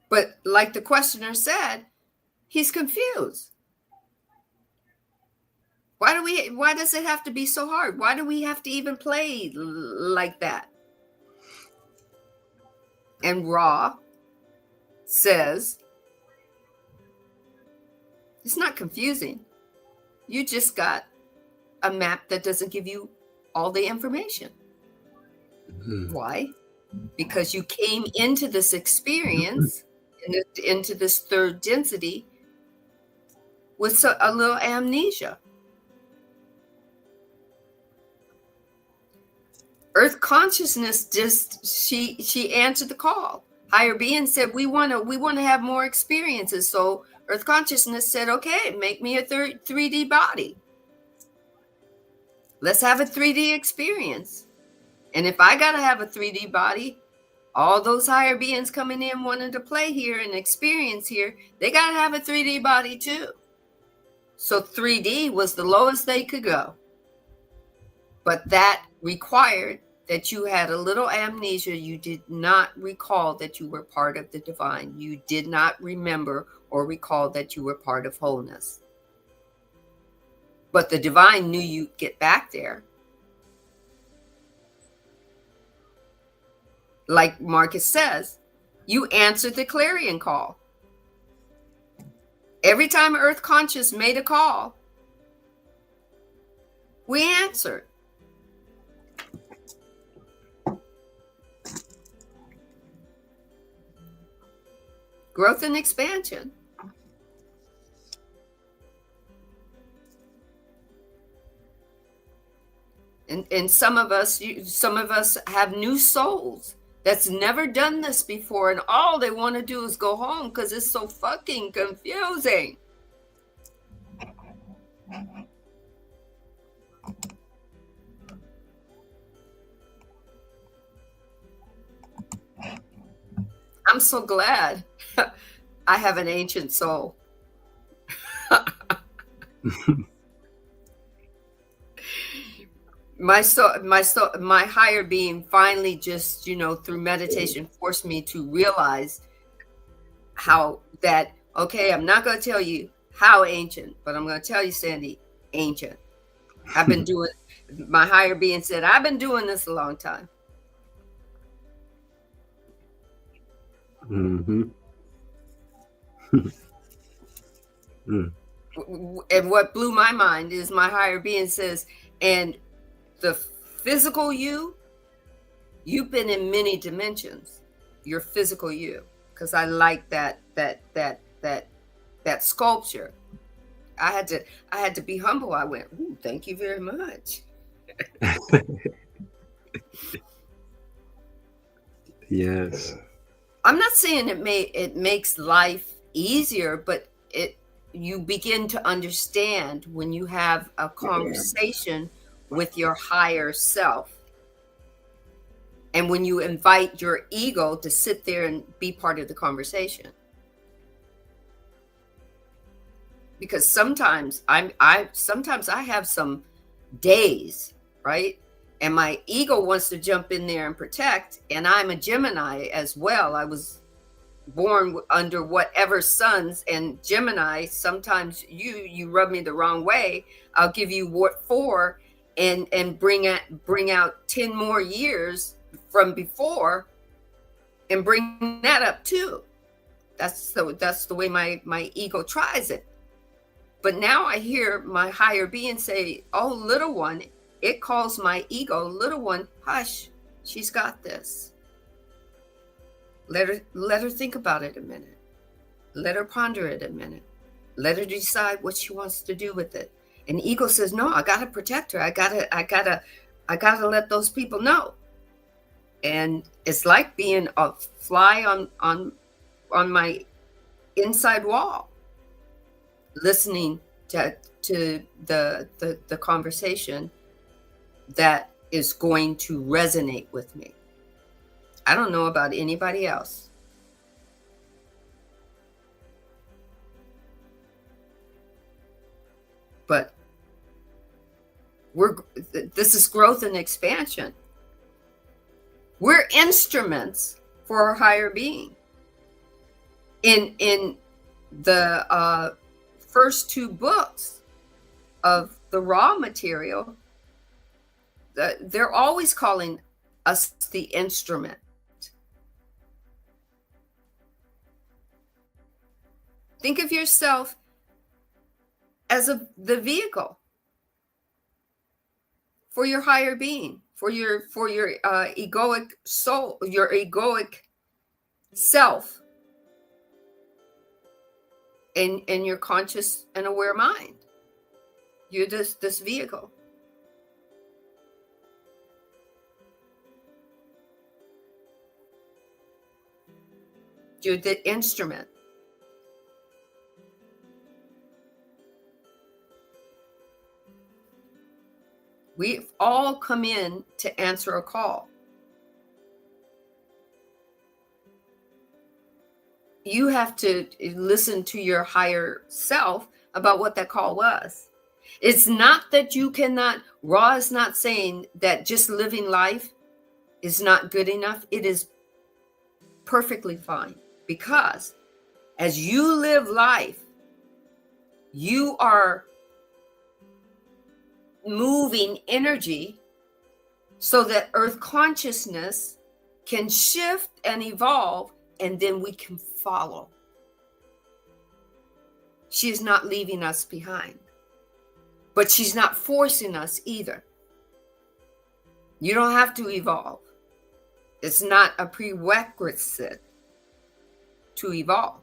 But like the questioner said, he's confused. Why does it have to be so hard? Why do we have to even play like that? And Ra says, it's not confusing. You just got a map that doesn't give you all the information. Mm-hmm. Why? Because you came into this experience, into this third density, with a little amnesia. Earth consciousness she answered the call. Higher being said, we want to have more experiences. So Earth consciousness said, okay, make me a 3D body. Let's have a 3D experience. And if I got to have a 3D body, all those higher beings coming in wanting to play here and experience here, they got to have a 3D body too. So 3D was the lowest they could go. But that required that you had a little amnesia. You did not recall that you were part of the divine. You did not remember or recall that you were part of wholeness. But the divine knew you'd get back there. Like Marcus says, you answered the clarion call. Every time Earth Conscious made a call, we answered. Growth and expansion. And some of us have new souls that's never done this before, and all they want to do is go home because it's so fucking confusing. I'm so glad I have an ancient soul. My higher being finally just, through meditation forced me to realize how that, okay, I'm not going to tell you how ancient, but I'm going to tell you, Sandy, ancient. I've been doing, my higher being said, I've been doing this a long time. Mm-hmm. And what blew my mind is my higher being says, and the physical you've been in many dimensions, your physical you, because I like that sculpture. I had to be humble. I went, ooh, thank you very much. Yes. I'm not saying it makes life easier, but you begin to understand when you have a conversation with your higher self. And when you invite your ego to sit there and be part of the conversation. Because sometimes I have some days, right? And my ego wants to jump in there and protect. And I'm a Gemini as well. I was born under whatever suns, and Gemini, sometimes you rub me the wrong way. I'll give you what for and bring out 10 more years from before and bring that up too. That's the way my ego tries it. But now I hear my higher being say, oh, little one, it calls my ego, little one, hush, she's got this. Let her think about it a minute. Let her ponder it a minute. Let her decide what she wants to do with it. And ego says, no, I gotta protect her. I gotta let those people know. And it's like being a fly on my inside wall, listening to the conversation that is going to resonate with me. I don't know about anybody else. But this is growth and expansion. We're instruments for our higher being. In the first two books of the raw material, they're always calling us the instrument. Think of yourself as the vehicle for your higher being, for your egoic soul, your egoic self, in your conscious and aware mind. You're this vehicle. You're the instrument. We've all come in to answer a call. You have to listen to your higher self about what that call was. It's not that you cannot, Ra is not saying that just living life is not good enough. It is perfectly fine, because as you live life, you are moving energy so that earth consciousness can shift and evolve, and then we can follow. She is not leaving us behind, but she's not forcing us either. You don't have to evolve. It's not a prerequisite to evolve.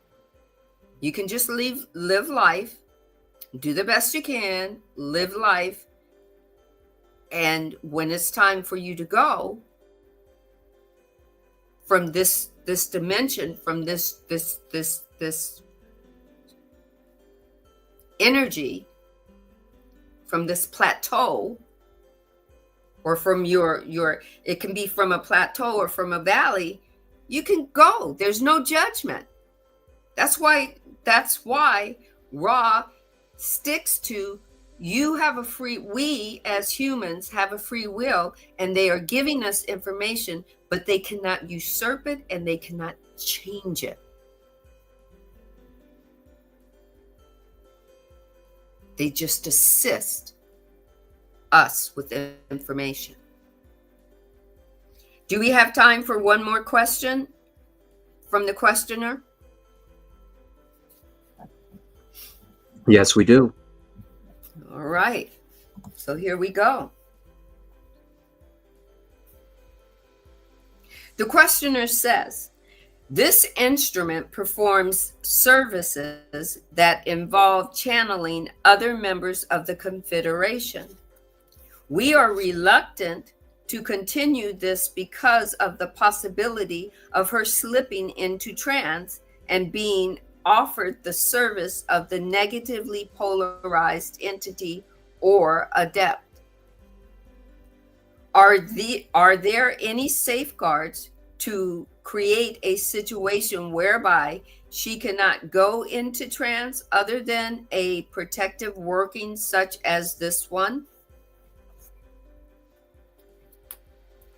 You can just live life, do the best you can, live life. And when it's time for you to go from this dimension, from this energy, from this plateau, or from your it can be from a plateau or from a valley, you can go. There's no judgment. That's why Ra sticks to, we as humans have a free will, and they are giving us information, but they cannot usurp it and they cannot change it. They just assist us with the information. Do we have time for one more question from the questioner? Yes, we do. All right. So here we go. The questioner says, this instrument performs services that involve channeling other members of the Confederation. We are reluctant to continue this because of the possibility of her slipping into trance and being offered the service of the negatively polarized entity or adept. Are there any safeguards to create a situation whereby she cannot go into trance other than a protective working such as this one?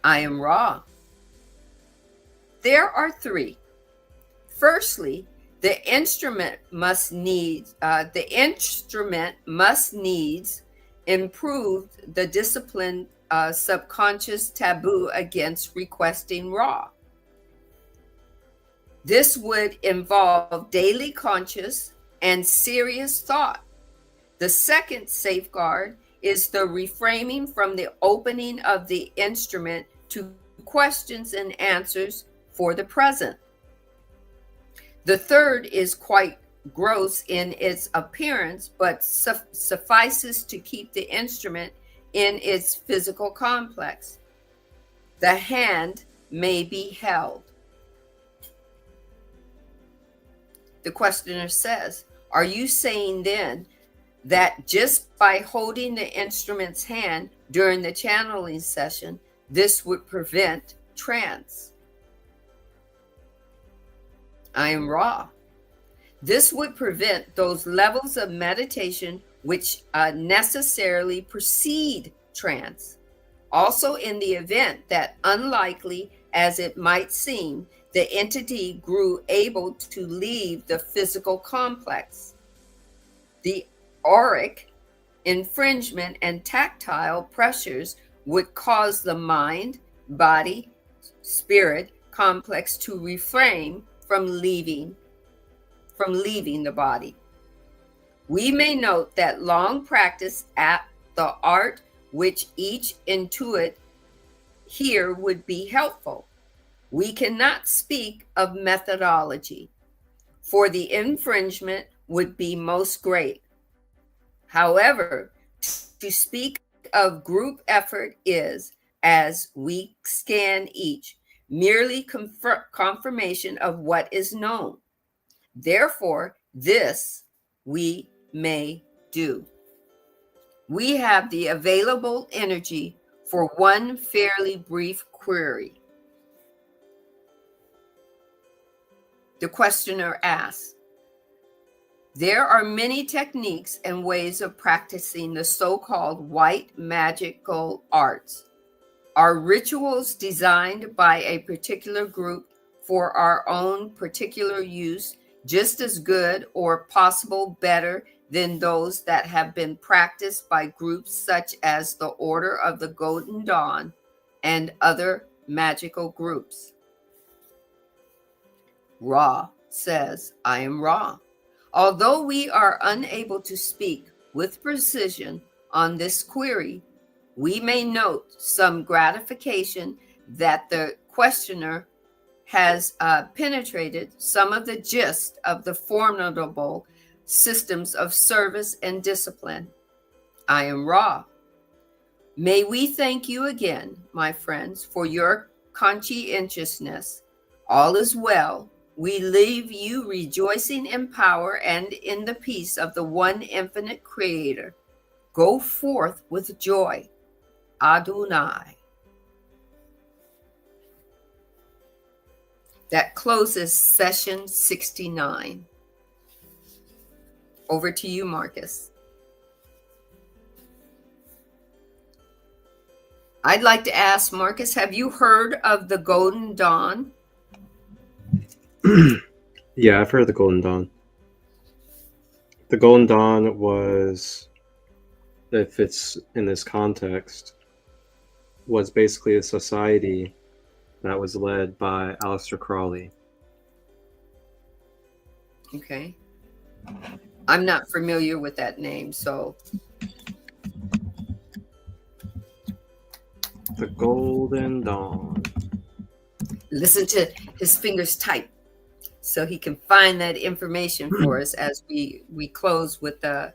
I am Ra. There are three. Firstly, the instrument must needs improve the disciplined subconscious taboo against requesting Ra. This would involve daily conscious and serious thought. The second safeguard is the reframing from the opening of the instrument to questions and answers for the present. The third is quite gross in its appearance, but suffices to keep the instrument in its physical complex. The hand may be held. The questioner says, are you saying then that just by holding the instrument's hand during the channeling session, this would prevent trance? I am raw. This would prevent those levels of meditation which necessarily precede trance. Also, in the event that, unlikely as it might seem, the entity grew able to leave the physical complex, the auric infringement and tactile pressures would cause the mind, body, spirit complex to refrain from leaving the body. We may note that long practice at the art which each intuit here would be helpful. We cannot speak of methodology, for the infringement would be most great. However, to speak of group effort is, as we scan each, merely confirmation of what is known. Therefore, this we may do. We have the available energy for one fairly brief query. The questioner asks, there are many techniques and ways of practicing the so-called white magical arts. Are rituals designed by a particular group for our own particular use just as good or possible better than those that have been practiced by groups such as the Order of the Golden Dawn and other magical groups? Ra says, I am Ra. Although we are unable to speak with precision on this query, we may note some gratification that the questioner has penetrated some of the gist of the formidable systems of service and discipline. I am Ra. May we thank you again, my friends, for your conscientiousness. All is well. We leave you rejoicing in power and in the peace of the one infinite creator. Go forth with joy. Adonai. That closes session 69. Over to you, Marcus. I'd like to ask Marcus, have you heard of the Golden Dawn? Yeah, I've heard of the Golden Dawn. The Golden Dawn was, if it's in this context, was basically a society that was led by Aleister Crowley. Okay. I'm not familiar with that name, so. The Golden Dawn. Listen to his fingers type so he can find that information for us as we close with the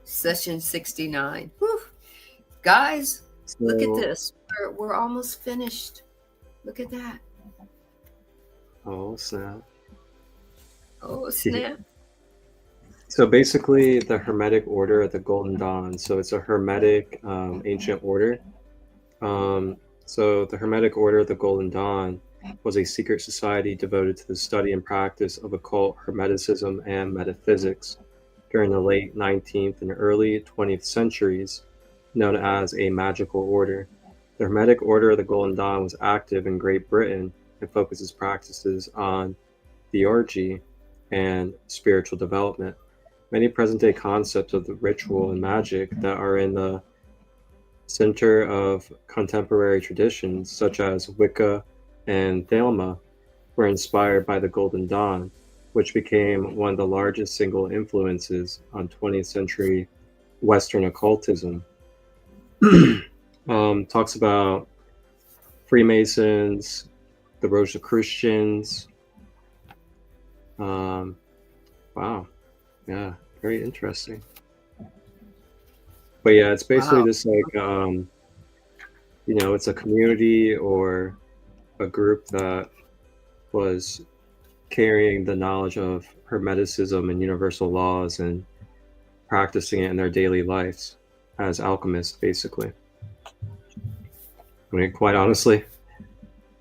session 69. Whew. Guys, look at this. We're almost finished. Look at that. Oh, snap. Oh, snap. So basically, the Hermetic Order of the Golden Dawn. So it's a Hermetic ancient order. So the Hermetic Order of the Golden Dawn was a secret society devoted to the study and practice of occult Hermeticism and metaphysics during the late 19th and early 20th centuries, known as a magical order. The Hermetic Order of the Golden Dawn was active in Great Britain and focuses practices on theurgy and spiritual development. Many present-day concepts of the ritual and magic that are in the center of contemporary traditions, such as Wicca and Thelema, were inspired by the Golden Dawn, which became one of the largest single influences on 20th century Western occultism. Talks about Freemasons, the Rosicrucians. Wow. Yeah, very interesting. But yeah, it's basically Wow. this like, it's a community or a group that was carrying the knowledge of Hermeticism and universal laws and practicing it in their daily lives as alchemists, basically. I mean, quite honestly,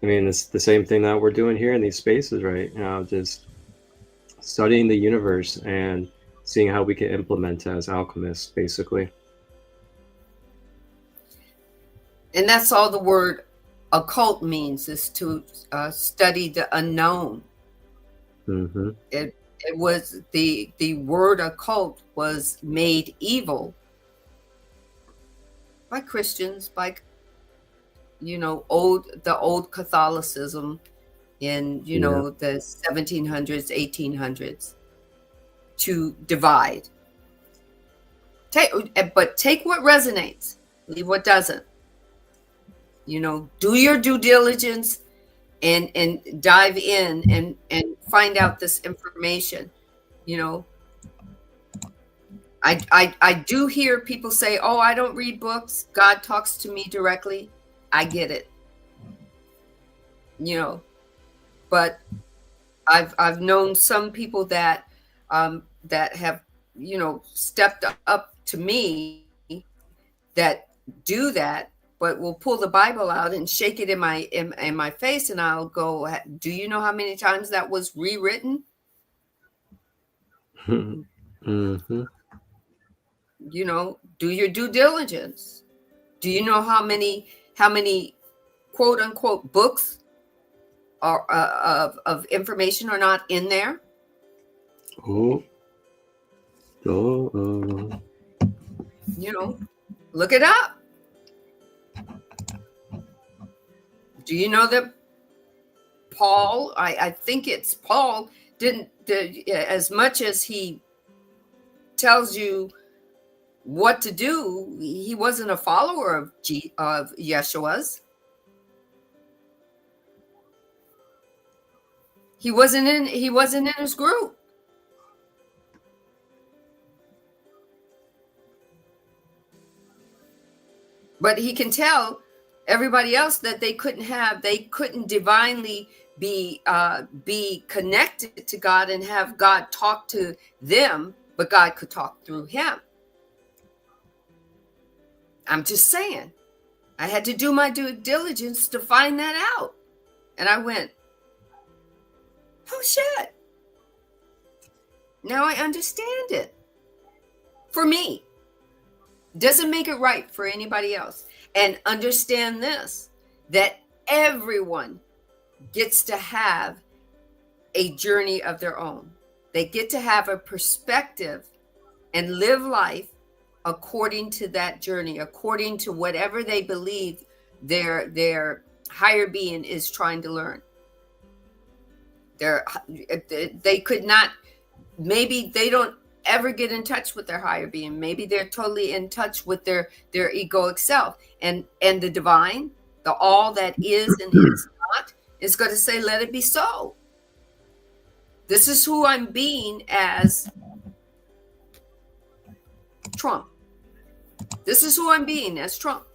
it's the same thing that we're doing here in these spaces right now, just studying the universe and seeing how we can implement it as alchemists, basically. And that's all the word occult means, is to study the unknown. Mm-hmm. It was the word occult was made evil by Christians, by the old Catholicism in the 1700s, 1800s, to divide. But take what resonates, leave what doesn't. Do your due diligence and dive in and find out this information. I do hear people say, "Oh, I don't read books. God talks to me directly." I get it. But I've known some people that have stepped up to me that do that, but will pull the Bible out and shake it in my face, and I'll go, "Do you know how many times that was rewritten?" Mm-hmm. Do your due diligence. Do you know how many quote unquote books are of information are not in there? Oh. Look it up. Do you know that Paul, I think it's Paul, as much as he tells you what to do, he wasn't a follower of Yeshua's. He wasn't in his group. But he can tell everybody else that they couldn't divinely be connected to God and have God talk to them, but God could talk through him. I'm just saying, I had to do my due diligence to find that out. And I went, "Oh shit. Now I understand it." For me. Doesn't make it right for anybody else. And understand this, that everyone gets to have a journey of their own. They get to have a perspective and live life according to that journey, according to whatever they believe their higher being is trying to learn. They could not, maybe they don't ever get in touch with their higher being. Maybe they're totally in touch with their egoic self, and the divine, the all that is and is not, is going to say, "Let it be so. This is who I'm being as Trump. This is who I'm being as Trump."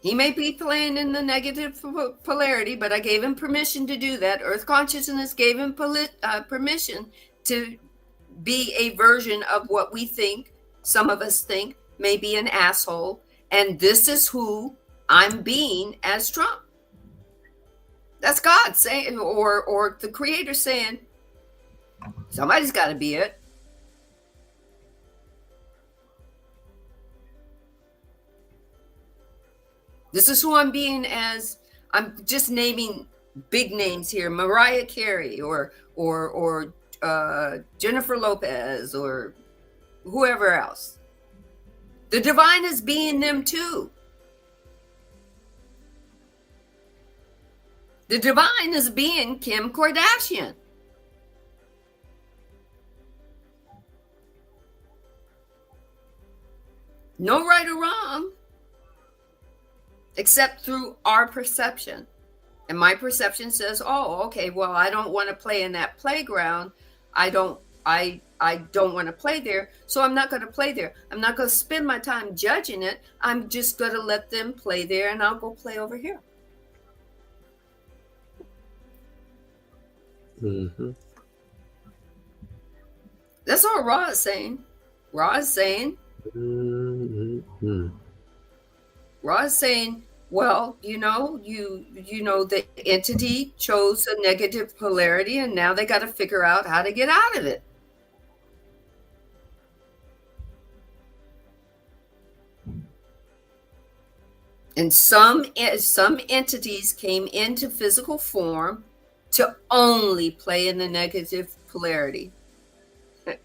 He may be playing in the negative polarity, but I gave him permission to do that. Earth consciousness gave him permission to be a version of what we think, some of us think, may be an asshole. And this is who I'm being as Trump. That's God saying, or the Creator saying, somebody's got to be it. This is who I'm being as, I'm just naming big names here, Mariah Carey or Jennifer Lopez or whoever else. The divine is being them too. The divine is being Kim Kardashian. No right or wrong, except through our perception. And my perception says, oh, okay, well, I don't want to play in that playground. I don't want to play there, so I'm not going to play there. I'm not going to spend my time judging it. I'm just going to let them play there, and I'll go play over here. Mm-hmm. That's all Ra is saying. Ra is saying, Ra is saying, well, the entity chose a negative polarity, and now they got to figure out how to get out of it. And some entities came into physical form to only play in the negative polarity. Maybe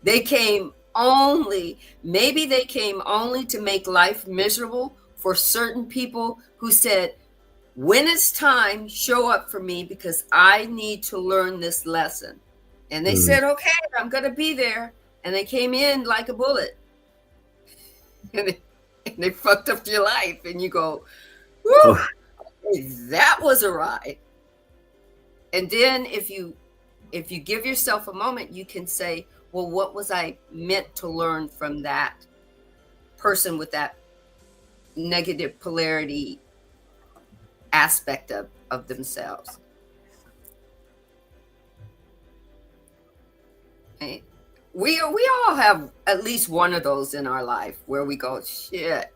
they came only to make life miserable for certain people who said, when it's time, show up for me because I need to learn this lesson. And they said, okay, I'm going to be there. And they came in like a bullet. And they fucked up your life. And you go, whoo, that was a ride. And then if you give yourself a moment, you can say, well, what was I meant to learn from that person with that negative polarity aspect of themselves? Okay. We all have at least one of those in our life where we go, shit.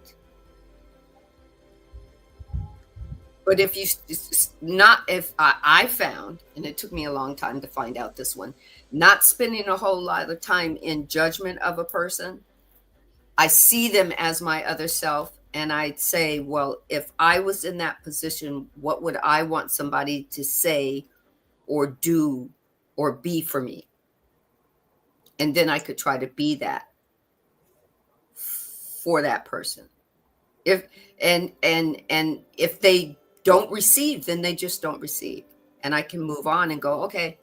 But I found, and it took me a long time to find out this one, not spending a whole lot of time in judgment of a person. I see them as my other self, and I'd say, well, if I was in that position, what would I want somebody to say or do or be for me? And then I could try to be that for that person. If they don't receive, then they just don't receive. And I can move on and go, okay,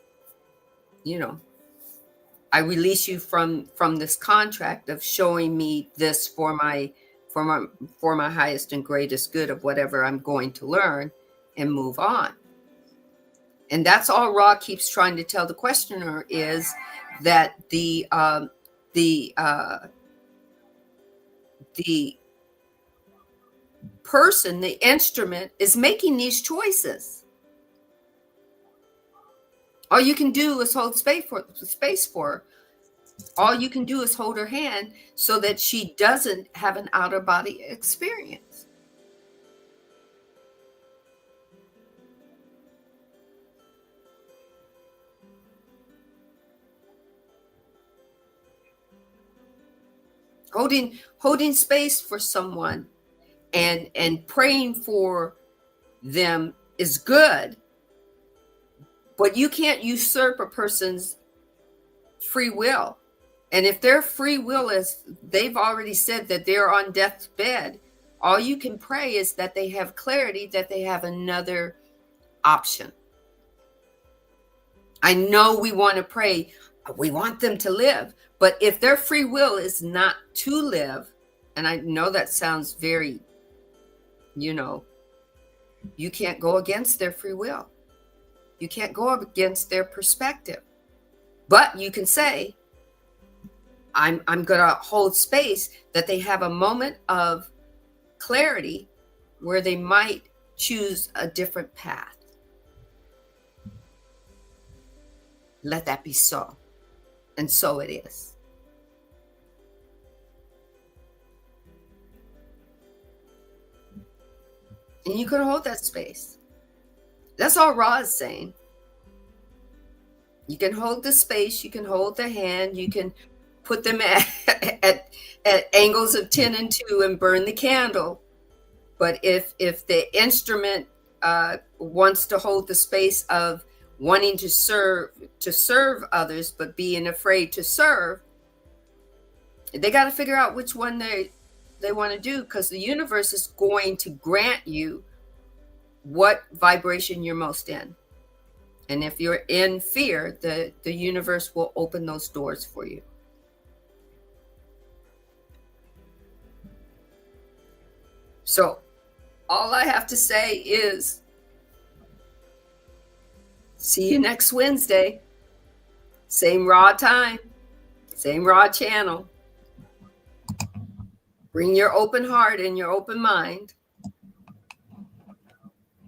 I release you from this contract of showing me this for my highest and greatest good of whatever I'm going to learn, and move on. And that's all Ra keeps trying to tell the questioner, is that the person, the instrument, is making these choices. All you can do is hold space for her. All you can do is hold her hand so that she doesn't have an out-of-body experience. Holding space for someone and praying for them is good, but you can't usurp a person's free will. And if their free will is, they've already said that they're on death's bed, all you can pray is that they have clarity, that they have another option. I know we want to pray, we want them to live, but if their free will is not to live, and I know that sounds very, you can't go against their free will. You can't go against their perspective. But you can say, I'm going to hold space that they have a moment of clarity where they might choose a different path. Let that be so. And so it is. And you can hold that space. That's all Ra is saying. You can hold the space, you can hold the hand, you can put them at angles of 10 and 2 and burn the candle. But if the instrument wants to hold the space of wanting to serve others, but being afraid to serve, they got to figure out which one they want to do, because the universe is going to grant you what vibration you're most in. And if you're in fear, the universe will open those doors for you. So all I have to say is, see you next Wednesday. Same raw time, same raw channel. Bring your open heart and your open mind.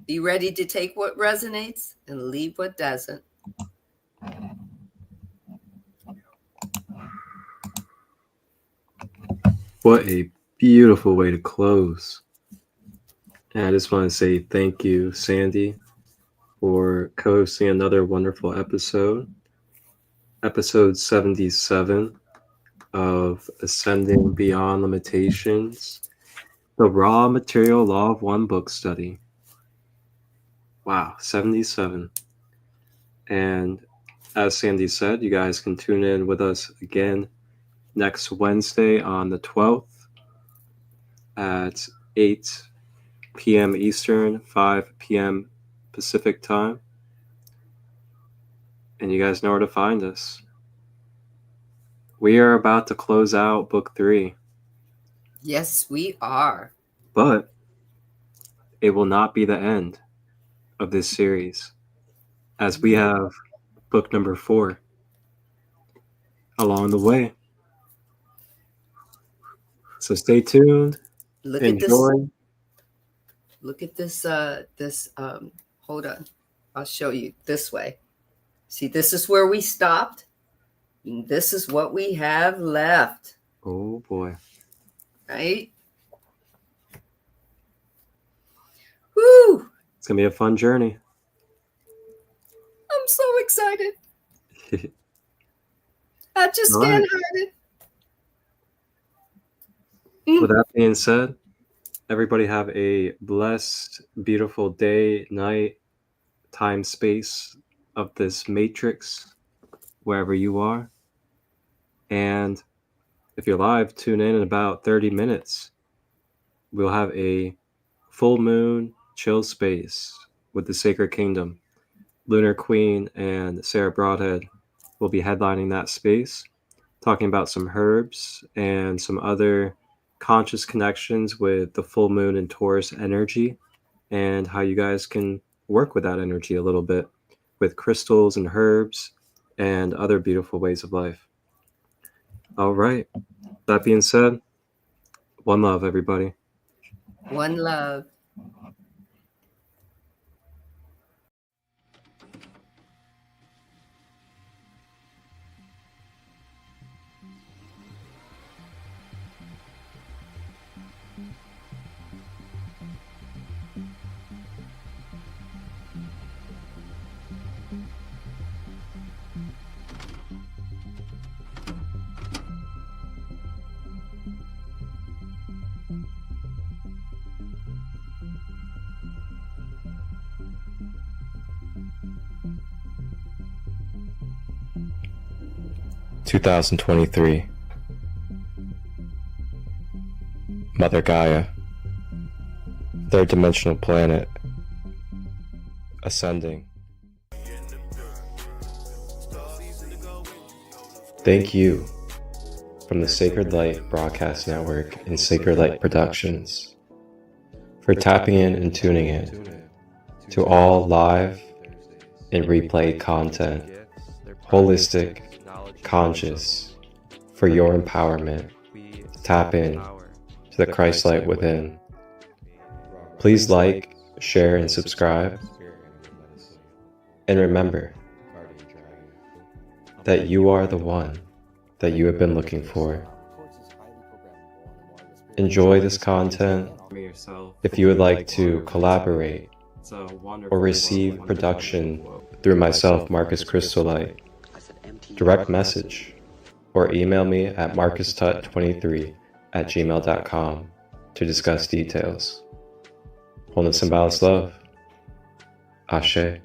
Be ready to take what resonates and leave what doesn't. What a beautiful way to close. And I just want to say thank you, Sandy, for co-hosting another wonderful episode 77 of Ascending Beyond Limitations, the Raw Material Law of One book study. Wow, 77. And as Sandy said, you guys can tune in with us again next Wednesday on the 12th at 8 p.m. Eastern, 5 p.m. Pacific time. And you guys know where to find us. We are about to close out book 3. Yes, we are. But it will not be the end of this series, as we have book number 4 along the way. So stay tuned. Look Enjoy. at this. Look at this. Hold on. I'll show you this way. See, this is where we stopped. And this is what we have left. Oh boy. Right? Woo! It's going to be a fun journey. I'm so excited. I just All can't right. hide it. With that being said, everybody have a blessed, beautiful day, night, time, space of this matrix, wherever you are. And if you're live, tune in about 30 minutes. We'll have a full moon chill space with the Sacred Kingdom. Lunar Queen and Sarah Broadhead will be headlining that space, talking about some herbs and some other conscious connections with the full moon and Taurus energy, and how you guys can work with that energy a little bit with crystals and herbs and other beautiful ways of life. All right. That being said, one love, everybody. One love. (2023) Mother Gaia, third dimensional planet, ascending. Thank you from the Sacred Light Broadcast Network and Sacred Light Productions for tapping in and tuning in to all live and replay content, holistic, conscious, for your empowerment. Tap in to the Christ light within. Please like, share, and subscribe. And remember that you are the one that you have been looking for. Enjoy this content. If you would like to collaborate or receive production through myself, Marcus Christolight, direct message or email me at marcustut23@gmail.com to discuss details. Wholeness and balanced love. Ashe.